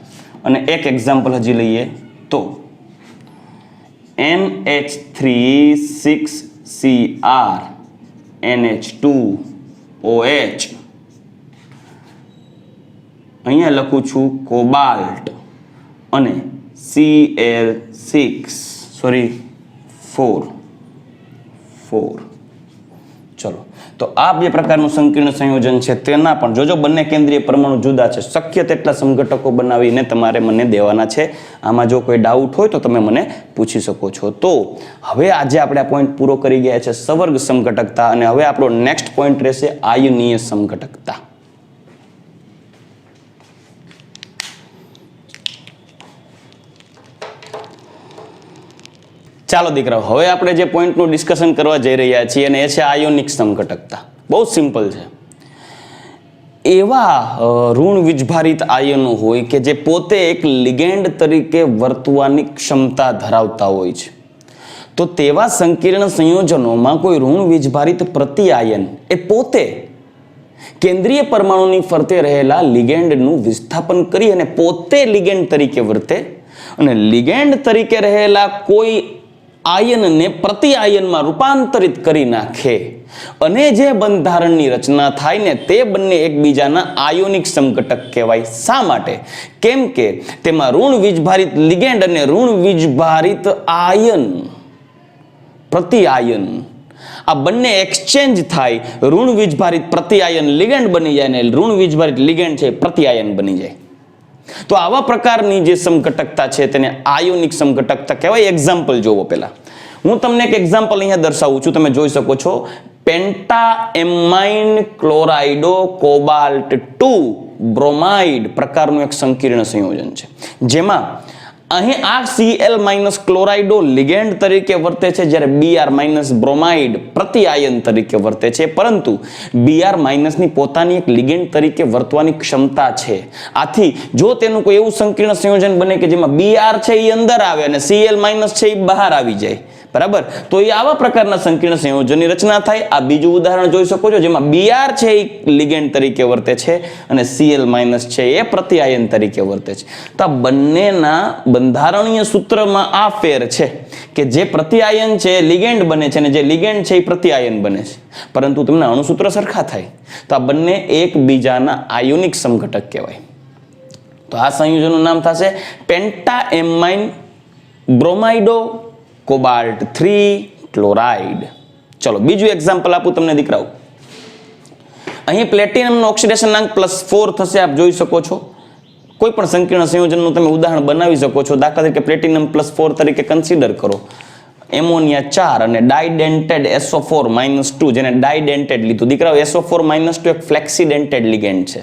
અને એક એક્ઝામ્પલ હજી લઈએ તો NH3 6Cr NH2OH અહીંયા લખું છું કોબાલ્ટ અને Cl6 4 ચલો તો આ બે પ્રકારનું સંકીર્ણ સંયોજન છે તેના પણ જોજો બંને કેન્દ્રીય પરમાણુ જુદા છે. શક્ય તેટલા સમઘટકો બનાવીને તમારે મને દેવાના છે. આમાં જો કોઈ ડાઉટ હોય તો તમે મને પૂછી શકો છો. તો હવે આજે આપણે આ પોઈન્ટ પૂરો કરી ગયા છે સવર્ગ સમઘટકતા અને હવે આપણો નેક્સ્ટ પોઈન્ટ રહેશે આયનીય સમઘટકતા. ચાલો દીકરાઓ હવે આપણે જે પોઈન્ટનું ડિસ્કશન કરવા જઈ રહ્યા છીએ અને એ છે આયોનિક સમઘટકતા. બહુ સિમ્પલ છે. એવા ઋણ વીજભારિત આયનો હોય કે જે પોતે એક લિગેન્ડ તરીકે વર્તવાની ક્ષમતા ધરાવતા હોય છે. તો તેવા સંકીર્ણ સંયોજનોમાં કોઈ ઋણ વીજભારિત પ્રતિઆયન એ પોતે કેન્દ્રીય પરમાણુની ફરતે રહેલા લિગેન્ડનું વિસ્થાપન કરી અને પોતે લિગેન્ડ તરીકે વર્તે અને લિગેન્ડ તરીકે રહેલા કોઈ આયનને પ્રતિ આયનમાં રૂપાંતરિત કરી નાખે અને જે બંધારણની રચના થાય ને તે બંને એકબીજાના આયોનિક સમઘટક કહેવાય. શા માટે? કેમ કે તેમાં ઋણ વીજભારિત લિગેન્ડ અને ઋણ વીજભારિત આયન પ્રતિ આયન આ બંને એક્સચેન્જ થાય, ઋણ વીજભારિત પ્રતિ આયન લિગેન્ડ બની જાય ને ઋણ વીજભારિત લિગેન્ડ છે પ્રતિ આયન બની જાય. તો આવા પ્રકારની જે સમઘટકતા છે તેને આયોનિક સમઘટકતા કહેવાય. એક્ઝામ્પલ જોવો પહેલા હું તમને એક એક્ઝામ્પલ અહીંયા દર્શાવું છું. તમે જોઈ શકો છો પેન્ટાએમાઇન ક્લોરાઇડો કોબાલ્ટ 2 બ્રોમાઇડ પ્રકારનું એક સંકીર્ણ સંયોજન છે જેમાં અહીં આ Cl- ક્લોરાઇડો લિગેન્ડ તરીકે વર્તે છે જ્યારે Br- બ્રોમાઇડ પ્રતિ આયન તરીકે વર્તે છે. પરંતુ Br- ની પોતાની એક લિગેન્ડ તરીકે વર્તવાની ક્ષમતા છે. આથી જો તેનું કોઈ એવું સંકીર્ણ સંયોજન બને કે જેમાં Br છે એ અંદર આવે અને Cl- છે એ બહાર આવી જાય, બરાબર, તો એ આવા પ્રકારના સંકીર્ણ સંયોજનની રચના થાય. આ બીજું ઉદાહરણ જોઈ શકો છો જેમાં Br છે એ લિગેન્ડ તરીકે વર્તે છે અને Cl- છે એ પ્રતિ આયન તરીકે વર્તે છે. તો આ બંનેના બંધારણીય સૂત્રમાં આ ફેર છે કે જે પ્રતિ આયન છે લિગેન્ડ બને છે અને જે લિગેન્ડ છે એ પ્રતિ આયન બને છે, પરંતુ તેમના અણુસૂત્ર સરખા થાય. તો આ બંને એકબીજાના આયોનિક સમઘટક કહેવાય. તો આ સંયોજનનું નામ થશે પેન્ટાએમાઇન બ્રોમાઇડો કોબાલ્ટ 3 ક્લોરાઇડ. ચલો બીજું એક્ઝામ્પલ આપું તમને દીકરાઓ. અહીં પ્લેટિનમનો ઓક્સિડેશન અંક +4 થશે. આપ જોઈ શકો છો. કોઈ પણ સંકીર્ણ સંયોજનનું તમે ઉદાહરણ બનાવી શકો છો. દાખલા તરીકે પ્લેટિનમ +4 તરીકે કન્સિડર કરો. એમોનિયા 4 અને ડાઇડેન્ટેડ SO4-2 જેને ડાઇડેન્ટેડ લીધું. દીકરાઓ SO4-2 એક ફ્લેક્સિડેન્ટેડ લિગેન્ડ છે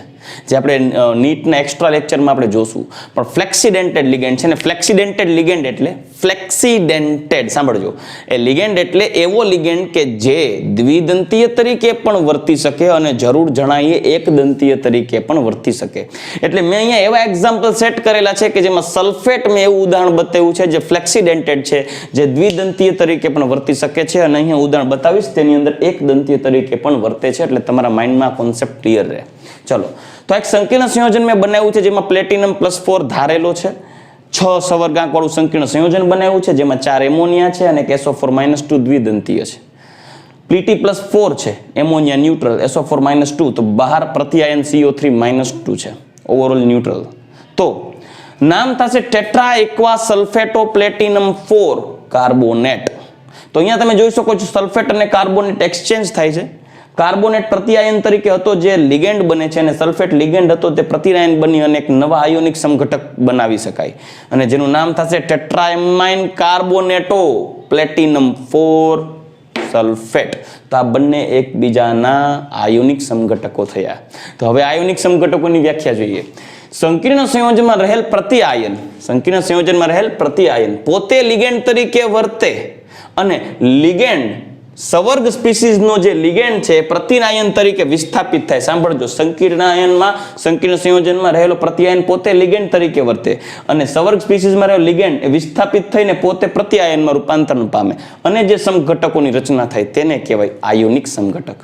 જે આપણે નીટના એક્સ્ટ્રા લેક્ચરમાં આપણે જોશું. પણ ફ્લેક્સિડેન્ટેડ લિગેન્ડ છે ને ફ્લેક્સિડેન્ટેડ લિગેન્ડ એટલે ફ્લેક્સિડેન્ટેડ, સાંભળજો, એ લિગેન્ડ એટલે એવો લિગેન્ડ કે જે દ્વિદંતીય તરીકે પણ વર્તી શકે અને જરૂર જણાય એકદંતીય તરીકે પણ વર્તી શકે. એટલે મેં અહીંયા એવા એક્ઝામ્પલ સેટ કરેલા છે કે જેમાં સલ્ફેટ મેં એવું ઉદાહરણ બતાવ્યું છે જે ફ્લેક્સિડેન્ટેડ છે, જે દ્વિદંતીય તરીકે પણ વર્તી શકે છે અને અહીંયા ઉદાહરણ બતાવીશ તેની અંદર એકદંતીય તરીકે પણ વર્તે છે. એટલે તમારા માઇન્ડમાં કોન્સેપ્ટ ક્લિયર રહે. ચલો તો એક સંકીર્ણ સંયોજન મેં બનાવ્યું છે જેમાં પ્લેટિનમ +4 ધારેલો છે. 6 સવર્ગાંક વાળું સંકીર્ણ સંયોજન બનાવ્યું છે જેમાં 4 એમોનિયા છે અને SO4-2 દ્વિદંતીય છે. Pt +4 છે, એમોનિયા ન્યુટ્રલ, SO4-2 તો બહાર પ્રતિઆયન CO3-2 છે, ઓવરઓલ ન્યુટ્રલ. તો નામ થશે ટેટ્રા એક્વા સલ્ફેટો પ્લેટિનમ 4 કાર્બોનેટ. તો અહીંયા તમે જોઈ શકો છો સલ્ફેટ અને કાર્બોનેટ એક્સચેન્જ થાય છે. કાર્બોનેટ પ્રતિઆયન તરીકે હતો જે લિગેન્ડ બને છે અને સલ્ફેટ લિગેન્ડ હતો તે પ્રતિઆયન બની અને એક નવા આયોનિક સમઘટક બનાવી શકાય અને જેનું નામ થશે ટેટ્રાએમાઇન કાર્બોનેટો પ્લેટિનમ 4 સલ્ફેટ. તો આ બંને એકબીજાના આયોનિક સમઘટકો થયા. તો હવે આયોનિક સમઘટકોની વ્યાખ્યા જોઈએ. સંકીર્ણ સંયોજનમાં રહેલ પ્રતિઆયન, સંકીર્ણ સંયોજનમાં રહેલ પ્રતિઆયન પોતે લિગેન્ડ તરીકે વર્તે અને લિગેન્ડ સવર્ગ સ્પીસીઝનો જે લિગેન્ડ છે પ્રતિઆયન તરીકે વિસ્થાપિત થાય. સાંભળજો, સંકીર્ણ આયનમાં, સંકીર્ણ સંયોજનમાં રહેલો પ્રતિઆયન પોતે લિગેન્ડ તરીકે વર્તે અને સવર્ગ સ્પીસીઝમાં રહેલો લિગેન્ડ એ વિસ્થાપિત થઈને પોતે પ્રતિઆયનમાં રૂપાંતરણ પામે અને જે સમઘટકોની રચના થાય તેને કહેવાય આયોનિક સમઘટક.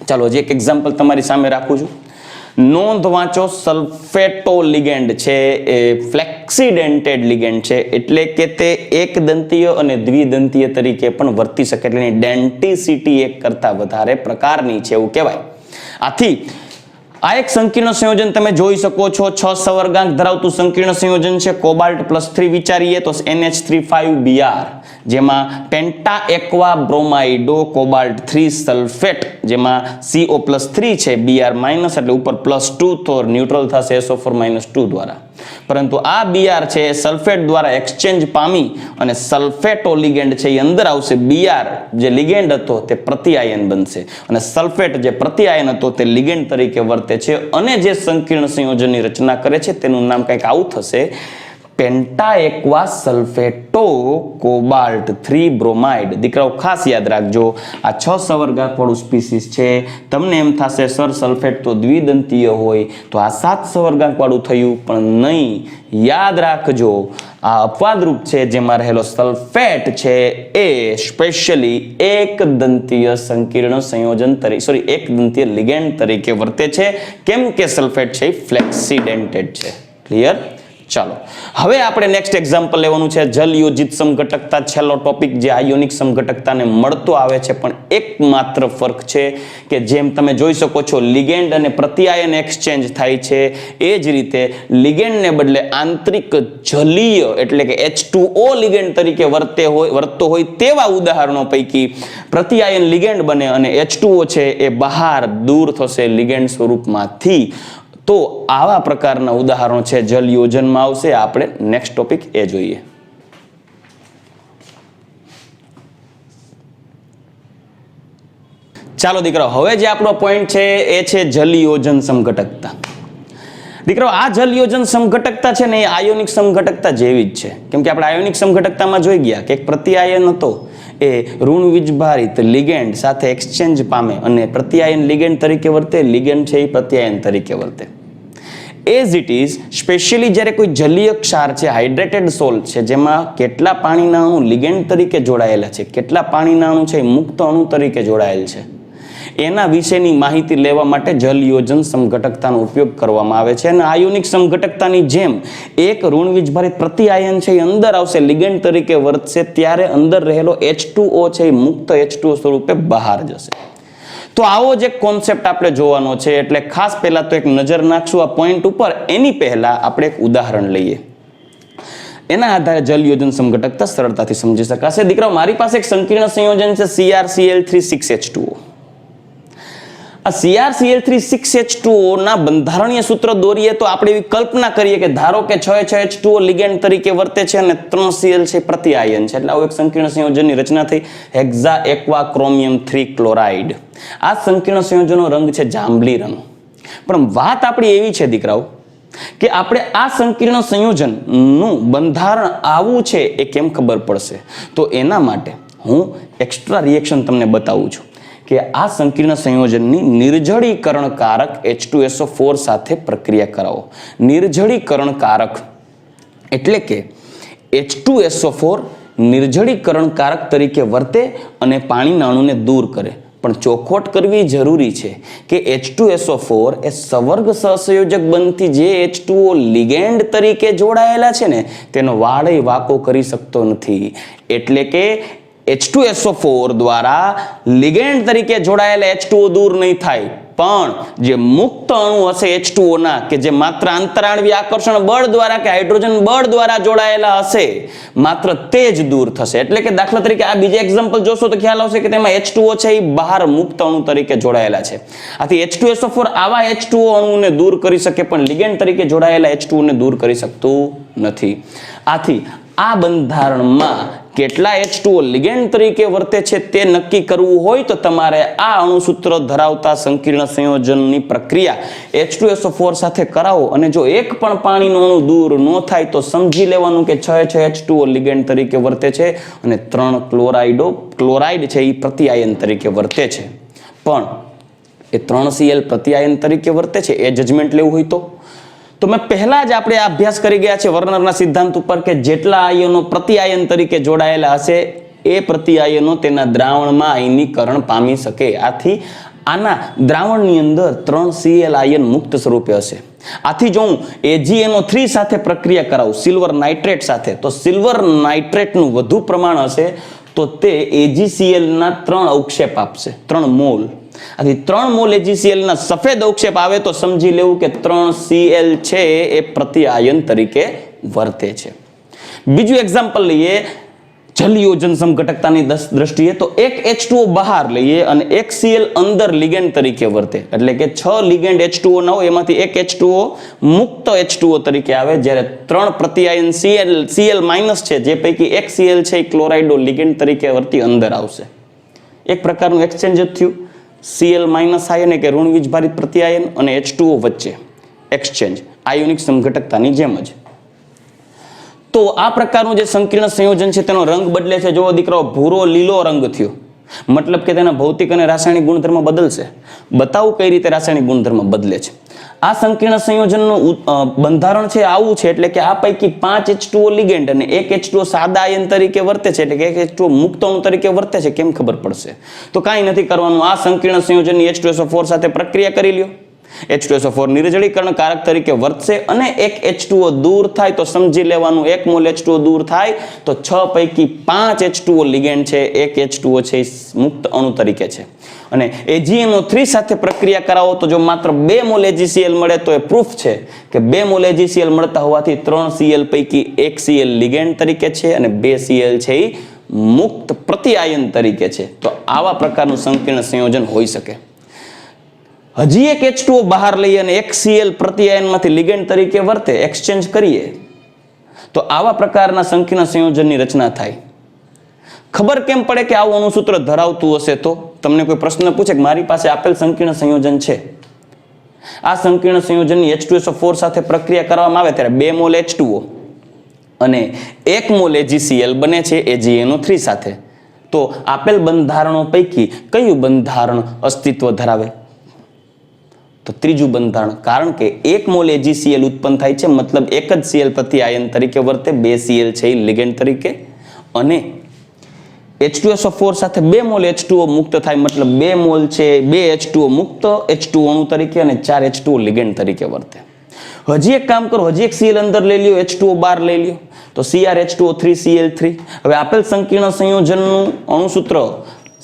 ચાલો હજી એક એક્ઝામ્પલ તમારી સામે રાખું છું. નોંધ વાંચો, સલ્ફેટો લિગેન્ડ છે એ ફ્લેક્સિડેન્ટેડ લિગેન્ડ છે, એટલે કે તે એક દંતીય અને દ્વિદંતીય તરીકે પણ વર્તી શકે, એટલે એની ડેન્ટિસિટી એક કરતા વધારે પ્રકારની છે એવું કહેવાય. આથી આ એક સંકીર્ણ સંયોજન તમે જોઈ શકો છો, 6 સવર્ગાંક ધરાવતું સંકીર્ણ સંયોજન છે. કોબાલ્ટ +3 વિચારીએ તો NH3,5Br, જેમાં પેન્ટા એક્વા બ્રોમાઇડો કોબાલ્ટ 3 સલ્ફેટ, જેમાં CO+3 છે, Br- એટલે ઉપર +2 તો ન્યુટ્રલ થશે SO4- દ્વારા. પરંતુ આ Br છે એ સલ્ફેટ દ્વારા એક્સચેન્જ પામી અને સલ્ફેટો લિગેન્ડ છે એ અંદર આવશે. Br જે લિગેન્ડ હતો તે પ્રતિઆયન બનશે અને સલ્ફેટ જે પ્રતિઆયન હતો તે લિગેન્ડ તરીકે વર્તે છે અને જે સંકીર્ણ સંયોજનની રચના કરે છે તેનું નામ કંઈક આવું થશે, પેન્ટા એક્વા સલ્ફેટો કોબાલ્ટ 3 બ્રોમાઇડ. દીકરાઓ ખાસ યાદ રાખજો, આ 6 સવર્ગાંક વાળું સ્પીસીસ છે. તમને એમ થશે સર સલ્ફેટ તો દ્વિદંતીય હોય તો આ 7 સવર્ગાંક વાળું થયું, પણ નહીં. યાદ રાખજો, આ અપવાદરૂપ છે જેમાં રહેલો સલ્ફેટ છે એ સ્પેશિયલી એક દંતીય સંકીર્ણ સંયોજન તરીકે એક દંતીય લિગેન્ડ તરીકે વર્તે છે, કેમ કે સલ્ફેટ છે એ ફ્લેક્સિડેન્ટેડ છે. ક્લિયર? ચાલો હવે આપણે નેક્સ્ટ એક્ઝામ્પલ લેવાનું છે જલયોજિત સમઘટકતા. છેલ્લો ટોપિક જે આયોનિક સમઘટકતાને મળતો આવે છે, પણ એકમાત્ર ફરક છે કે જેમ તમે જોઈ શકો છો લિગેન્ડ અને પ્રતિઆયન એક્સચેન્જ થાય છે, એ જ રીતે લિગેન્ડને બદલે આંતરિક જલીય એટલે કે H2O લિગેન્ડ તરીકે વર્તતો હોય તેવા ઉદાહરણો પૈકી પ્રતિઆયન લિગેન્ડ બને અને H2O છે એ બહાર દૂર થશે લિગેન્ડ સ્વરૂપમાંથી. તો આવા પ્રકારના ઉદાહરણો છે જલયોજનમાં આવશે. આપણે નેક્સ્ટ ટોપિક એ જોઈએ. ચાલો દીકરાઓ, હવે જે આપણો પોઈન્ટ છે એ છે જલયોજન સમઘટકતા. દીકરાઓ, આ જલયોજન સમઘટકતા છે ને એ આયોનિક સમઘટકતા જેવી જ છે, કેમ કે આપણે આયોનિક સમઘટકતામાં જોઈ ગયા કે એક પ્રતિઆયન હતો એ ઋણ વીજભારિત લિગેન્ડ સાથે એક્સચેન્જ પામે અને પ્રતિઆયન લિગેન્ડ તરીકે વર્તે, લિગેન્ડ છે એ પ્રતિઆયન તરીકે વર્તે. એઝ ઇટ ઇઝ સ્પેશિયલી જ્યારે કોઈ જલીય ક્ષાર છે, હાઇડ્રેટેડ સોલ્ટ છે, જેમાં કેટલા પાણીના અણુ લિગેન્ડ તરીકે જોડાયેલા છે, કેટલા પાણીના અણુ છે એ મુક્ત અણુ તરીકે જોડાયેલ છે, એના વિશેની માહિતી લેવા માટે જલયોજન સમઘટકતાનો ઉપયોગ કરવામાં આવે છે. અને આયોનિક સમઘટકતાની જેમ એક ઋણ વીજભારિત પ્રતિઆયન છે એ અંદર આવશે, લિગેન્ડ તરીકે વર્તશે, ત્યારે અંદર રહેલો H2O છે એ મુક્ત H2O સ્વરૂપે બહાર જશે. તો આવો જ એક કોન્સેપ્ટ આપણે જોવાનો છે, એટલે ખાસ પહેલા તો એક નજર નાખશું આ પોઈન્ટ ઉપર. એની પહેલા આપણે એક ઉદાહરણ લઈએ, એના આધારે જલયોજન સમઘટકતા સરળતાથી સમજી શકાશે. દીકરાઓ, મારી પાસે એક સંકીર્ણ સંયોજન છે CrCl3 6H2O. આ CrCl3 ના બંધારણીય સૂત્ર દોરીએ તો આપણે એવી કલ્પના કરીએ કે ધારો કે 6H2O લિગેન્ડ તરીકે વર્તે છે અને 3Cl છે પ્રતિઆયન છે, એટલે આવું એક સંકીર્ણ સંયોજનની રચના થઈ, હેક્ઝા એક્વા ક્રોમિયમ 3 ક્લોરાઇડ. આ સંકીર્ણ સંયોજનનો રંગ છે જાંબલી રંગ. પણ વાત આપણી એવી છે દીકરાઓ કે આપણે આ સંકીર્ણ સંયોજનનું બંધારણ આવું છે એ કેમ ખબર પડશે? તો એના માટે હું એક્સ્ટ્રા રિએક્શન તમને બતાવું છું કે આ સંકીર્ણ સંયોજનની નિર્જળીકરણ કારક H2SO4 સાથે પ્રક્રિયા કરાવો. નિર્જળીકરણ કારક એટલે કે H2SO4 નિર્જળીકરણ કારક તરીકે વર્તે અને પાણીના અણુને દૂર કરે. પણ ચોખવટ કરવી જરૂરી છે કે H2SO4 એ સવર્ગ સહસંયોજક બનતી જે H2O લિગેન્ડ તરીકે જોડાયેલા છે ને તેનો વાળે વાકો કરી શકતો નથી. એટલે કે H2SO4 દ્વારા લિગેન્ડ તરીકે જોડાયેલા H2O દૂર નહીં થાય, પણ જે મુક્ત અણુ હશે H2O ના કે જે માત્ર આંતરાણવીય આકર્ષણ બળ દ્વારા કે હાઇડ્રોજન બળ દ્વારા જોડાયેલા હશે, માત્ર તે જ દૂર થશે. એટલે કે દાખલા તરીકે આ બીજા એક્ઝામ્પલ જોશો તો ખ્યાલ આવશે કે તેમાં H2O છે એ બહાર મુક્ત અણુ તરીકે જોડાયેલા છે. આથી H2SO4 આવા H2O અણુને દૂર કરી શકે, પણ લિગેન્ડ તરીકે જોડાયેલા H2O ને દૂર કરી શકતું નથી. આથી આ બંધારણમાં કેટલા H2O લિગેન્ડ તરીકે વર્તે છે તે નક્કી કરવું હોય તો તમારે આ અણુસૂત્ર ધરાવતા સંકીર્ણ સંયોજનની પ્રક્રિયા H2SO4 સાથે કરાવો અને જો એક પણ પાણીનું અણુ દૂર ન થાય તો સમજી લેવાનું કે 6 H2O લિગેન્ડ તરીકે વર્તે છે અને 3 ક્લોરાઇડ છે એ પ્રતિઆયન તરીકે વર્તે છે. પણ એ 3Cl પ્રતિઆયન તરીકે વર્તે છે એ જજમેન્ટ લેવું હોય તો મેં પહેલા જ આપણે આ અભ્યાસ કરી ગયા છે વર્નરના સિદ્ધાંત ઉપર કે જેટલા આયનો પ્રતિઆયન તરીકે જોડાયેલા હશે એ પ્રતિઆયનો તેના દ્રાવણમાં આયનીકરણ પામી શકે. આથી આના દ્રાવણની અંદર 3Cl આયન મુક્ત સ્વરૂપે હશે. આથી જો હું AgNO3 સાથે પ્રક્રિયા કરાવું સિલ્વર નાઇટ્રેટ સાથે તો સિલ્વર નાઇટ્રેટનું વધુ પ્રમાણ હશે તો તે AgCl ના 3 અવક્ષેપ આપશે, 3 મોલ. આથી 3 મોલ AgCl ના સફેદ અવક્ષેપ આવે તો સમજી લેવું કે 3Cl છે એ પ્રતિઆયન તરીકે વર્તે છે. બીજું એક્ઝામ્પલ લઈએ જલયોજન સમઘટકતાની દ્રષ્ટિએ તો એક H2O બહાર લઈએ અને એક Cl અંદર લિગેન્ડ તરીકે વર્તે એટલે કે 6 લિગેન્ડ H2O ના હોય એમાંથી એક H2O મુક્ત H2O તરીકે આવે જ્યારે 3 પ્રતિઆયન Cl માઇનસ છે જે પૈકી એક Cl છે એ ક્લોરાઇડો લિગેન્ડ તરીકે વર્તી અંદર આવશે. એક પ્રકારનું એક્સચેન્જ જ થયું Cl માઇનસ આયન કે ઋણ વીજભારિત પ્રતિઆયન અને H2O વચ્ચે એક્સચેન્જ આયોનિક સમઘટકતાની જેમ જ. તો આ પ્રકારનું જે સંકીર્ણ સંયોજન છે તેનો રંગ બદલે છે. જો દીકરાઓ ભૂરો લીલો રંગ થયો મતલબ કે તેના ભૌતિક અને રાસાયણિક ગુણધર્મ બદલશે. બતાવું કઈ રીતે રાસાયણિક ગુણધર્મ બદલે છે. આ સંકીર્ણ સંયોજનનું બંધારણ છે આવું છે એટલે કે આ પૈકી 5 H2O લિગેન્ડ અને એક H2O સાદા આયન તરીકે વર્તે છે એટલે કે એક H2O મુક્ત અણુ તરીકે વર્તે છે. કેમ ખબર પડશે? તો કાંઈ નથી કરવાનું. આ સંકીર્ણ સંયોજનની H2SO4 સાથે પ્રક્રિયા કરી લ્યો. H2SO4 નિર્જલીકરણ કારક તરીકે વર્તશે અને એક H2O દૂર થાય તો સમજી લેવાનું 1 મોલ H2O દૂર થાય તો 6 પૈકી 5 H2O લિગેન્ડ છે એક H2O છે મુક્ત અણુ તરીકે છે. અને AgNO3 સાથે પ્રક્રિયા કરાવો તો જો માત્ર 2 મોલ AgCl મળે તો એ પ્રૂફ છે કે 2 મોલ AgCl મળતા હોવાથી 3Cl પૈકી 1 Cl લિગેન્ડ તરીકે છે અને 2 Cl છે એ મુક્ત પ્રતિઆયન તરીકે છે. તો આવા પ્રકારનું સંકીર્ણ સંયોજન હોઈ શકે. હજી એક H2O બહાર લઈએ અને એક Cl પ્રતિઆયનમાંથી લિગેન્ડ તરીકે વર્તે એક્સચેન્જ કરીએ તો આવા પ્રકારના સંકીર્ણ સંયોજનની રચના થાય. ખબર કેમ પડે કે આવું અણુસૂત્ર ધરાવતું હશે? તો તમને કોઈ પ્રશ્ન પૂછે કે મારી પાસે આપેલ સંકીર્ણ સંયોજન છે, આ સંકીર્ણ સંયોજનની H2SO4 સાથે પ્રક્રિયા કરવામાં આવે ત્યારે 2 મોલ H2O અને 1 મોલ AgCl બને છે AgNO3 સાથે. તો આપેલ બંધારણો પૈકી કયું બંધારણ અસ્તિત્વ ધરાવે? તો ત્રીજું બંધારણ. કારણ કે 1 મોલ AgCl ઉત્પન્ન થાય છે મતલબ એક જ Cl પ્રતિઆયન તરીકે વર્તે, 2 Cl છે લિગેન્ડ તરીકે અને H2SO4 સાથે 2 મોલ H2O મુક્ત થાય મતલબ 2 મોલ છે 2 H2O મુક્ત H2O અણુ તરીકે અને 4 H2O લિગેન્ડ તરીકે વર્તે. હજી એક કામ કરો, હજી એક Cl અંદર લઈ લ્યો, H2O બહાર લઈ લ્યો તો CrH2O3Cl3. હવે આપેલ સંકીર્ણ સંયોજનનું અણુસૂત્ર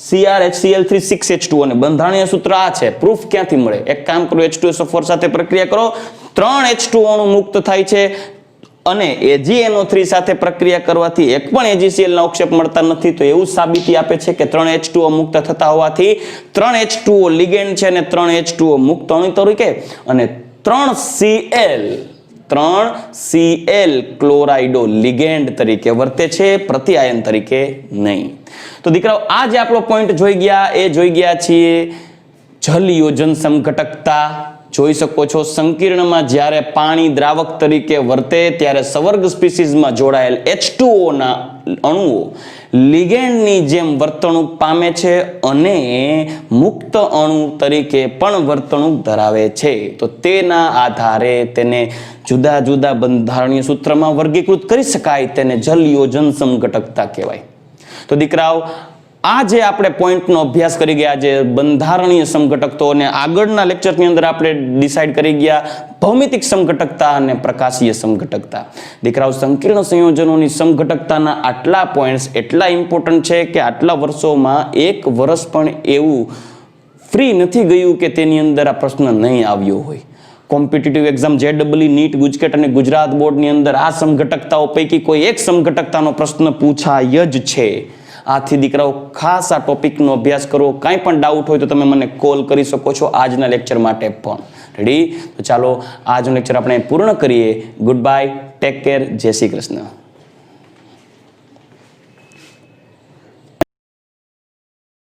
CrHCl3 6H2O અને બંધારણીય સૂત્ર આ છે. પ્રૂફ ક્યાંથી મળે? એક કામ કરો, H2SO4 સાથે પ્રક્રિયા કરો, 3 H2O અણુ મુક્ત થાય છે અને AgNO3 સાથે પ્રક્રિયા કરવાથી એક પણ AgCl ના અવક્ષેપ મળતા નથી. તો એવું સાબિતી આપે છે કે 3 H2O મુક્ત થતા હોવાથી 3 H2O લિગેન્ડ છે અને 3 H2O મુક્ત અણુ તરીકે અને 3Cl ક્લોરાઇડો લિગેન્ડ તરીકે વર્તે છે, પ્રતિઆયન તરીકે નહીં. તો દીકરાઓ આ જે આપણો પોઈન્ટ જોઈ ગયા છીએ જલયોજન સમઘટકતા. જોઈ શકો છો સંકીર્ણમાં જ્યારે પાણી દ્રાવક તરીકે વર્તે ત્યારે સવર્ગ સ્પીસીઝમાં જોડાયેલ H2O ના અણુઓ લિગેન્ડની જેમ વર્તણૂક પામે છે અને મુક્ત અણુ તરીકે પણ વર્તણૂક ધરાવે છે. તો તેના આધારે તેને જુદા જુદા બંધારણીય સૂત્રમાં વર્ગીકૃત કરી શકાય. તેને જલયોજન સમઘટકતા કહેવાય. તો દીકરાઓ આ જે આપણે પોઈન્ટનો અભ્યાસ કરી ગયા જે બંધારણીય સમઘટકતો અને આગળના લેક્ચરની અંદર આપણે ડિસાઈડ કરી ગયા ભૌમિતિક સમઘટકતા અને પ્રકાશીય સમઘટકતા. દીકરાઓ સંકીર્ણ સંયોજનોની સમઘટકતાના આટલા પોઈન્ટ્સ એટલા ઇમ્પોર્ટન્ટ છે કે આટલા વર્ષોમાં એક વર્ષ પણ એવું ફ્રી નથી ગયું કે તેની અંદર આ પ્રશ્ન નહીં આવ્યો હોય. Competitive exam JEE, NEET, GUJCET અને ગુજરાત બોર્ડની અંદર આ સમઘટકતાઓ પૈકી કોઈ એક સમઘટકતાનો પ્રશ્ન પૂછાય જ છે. આથી દીકરાઓ ખાસ આ ટોપિકનો અભ્યાસ કરો. કાંઈ પણ ડાઉટ હોય તો તમે મને કોલ કરી શકો છો આજના લેક્ચર માટે પણ. રેડી? તો ચાલો આજનો લેક્ચર આપણે પૂર્ણ કરીએ. ગુડ બાય, ટેક કેર, જય શ્રી કૃષ્ણ.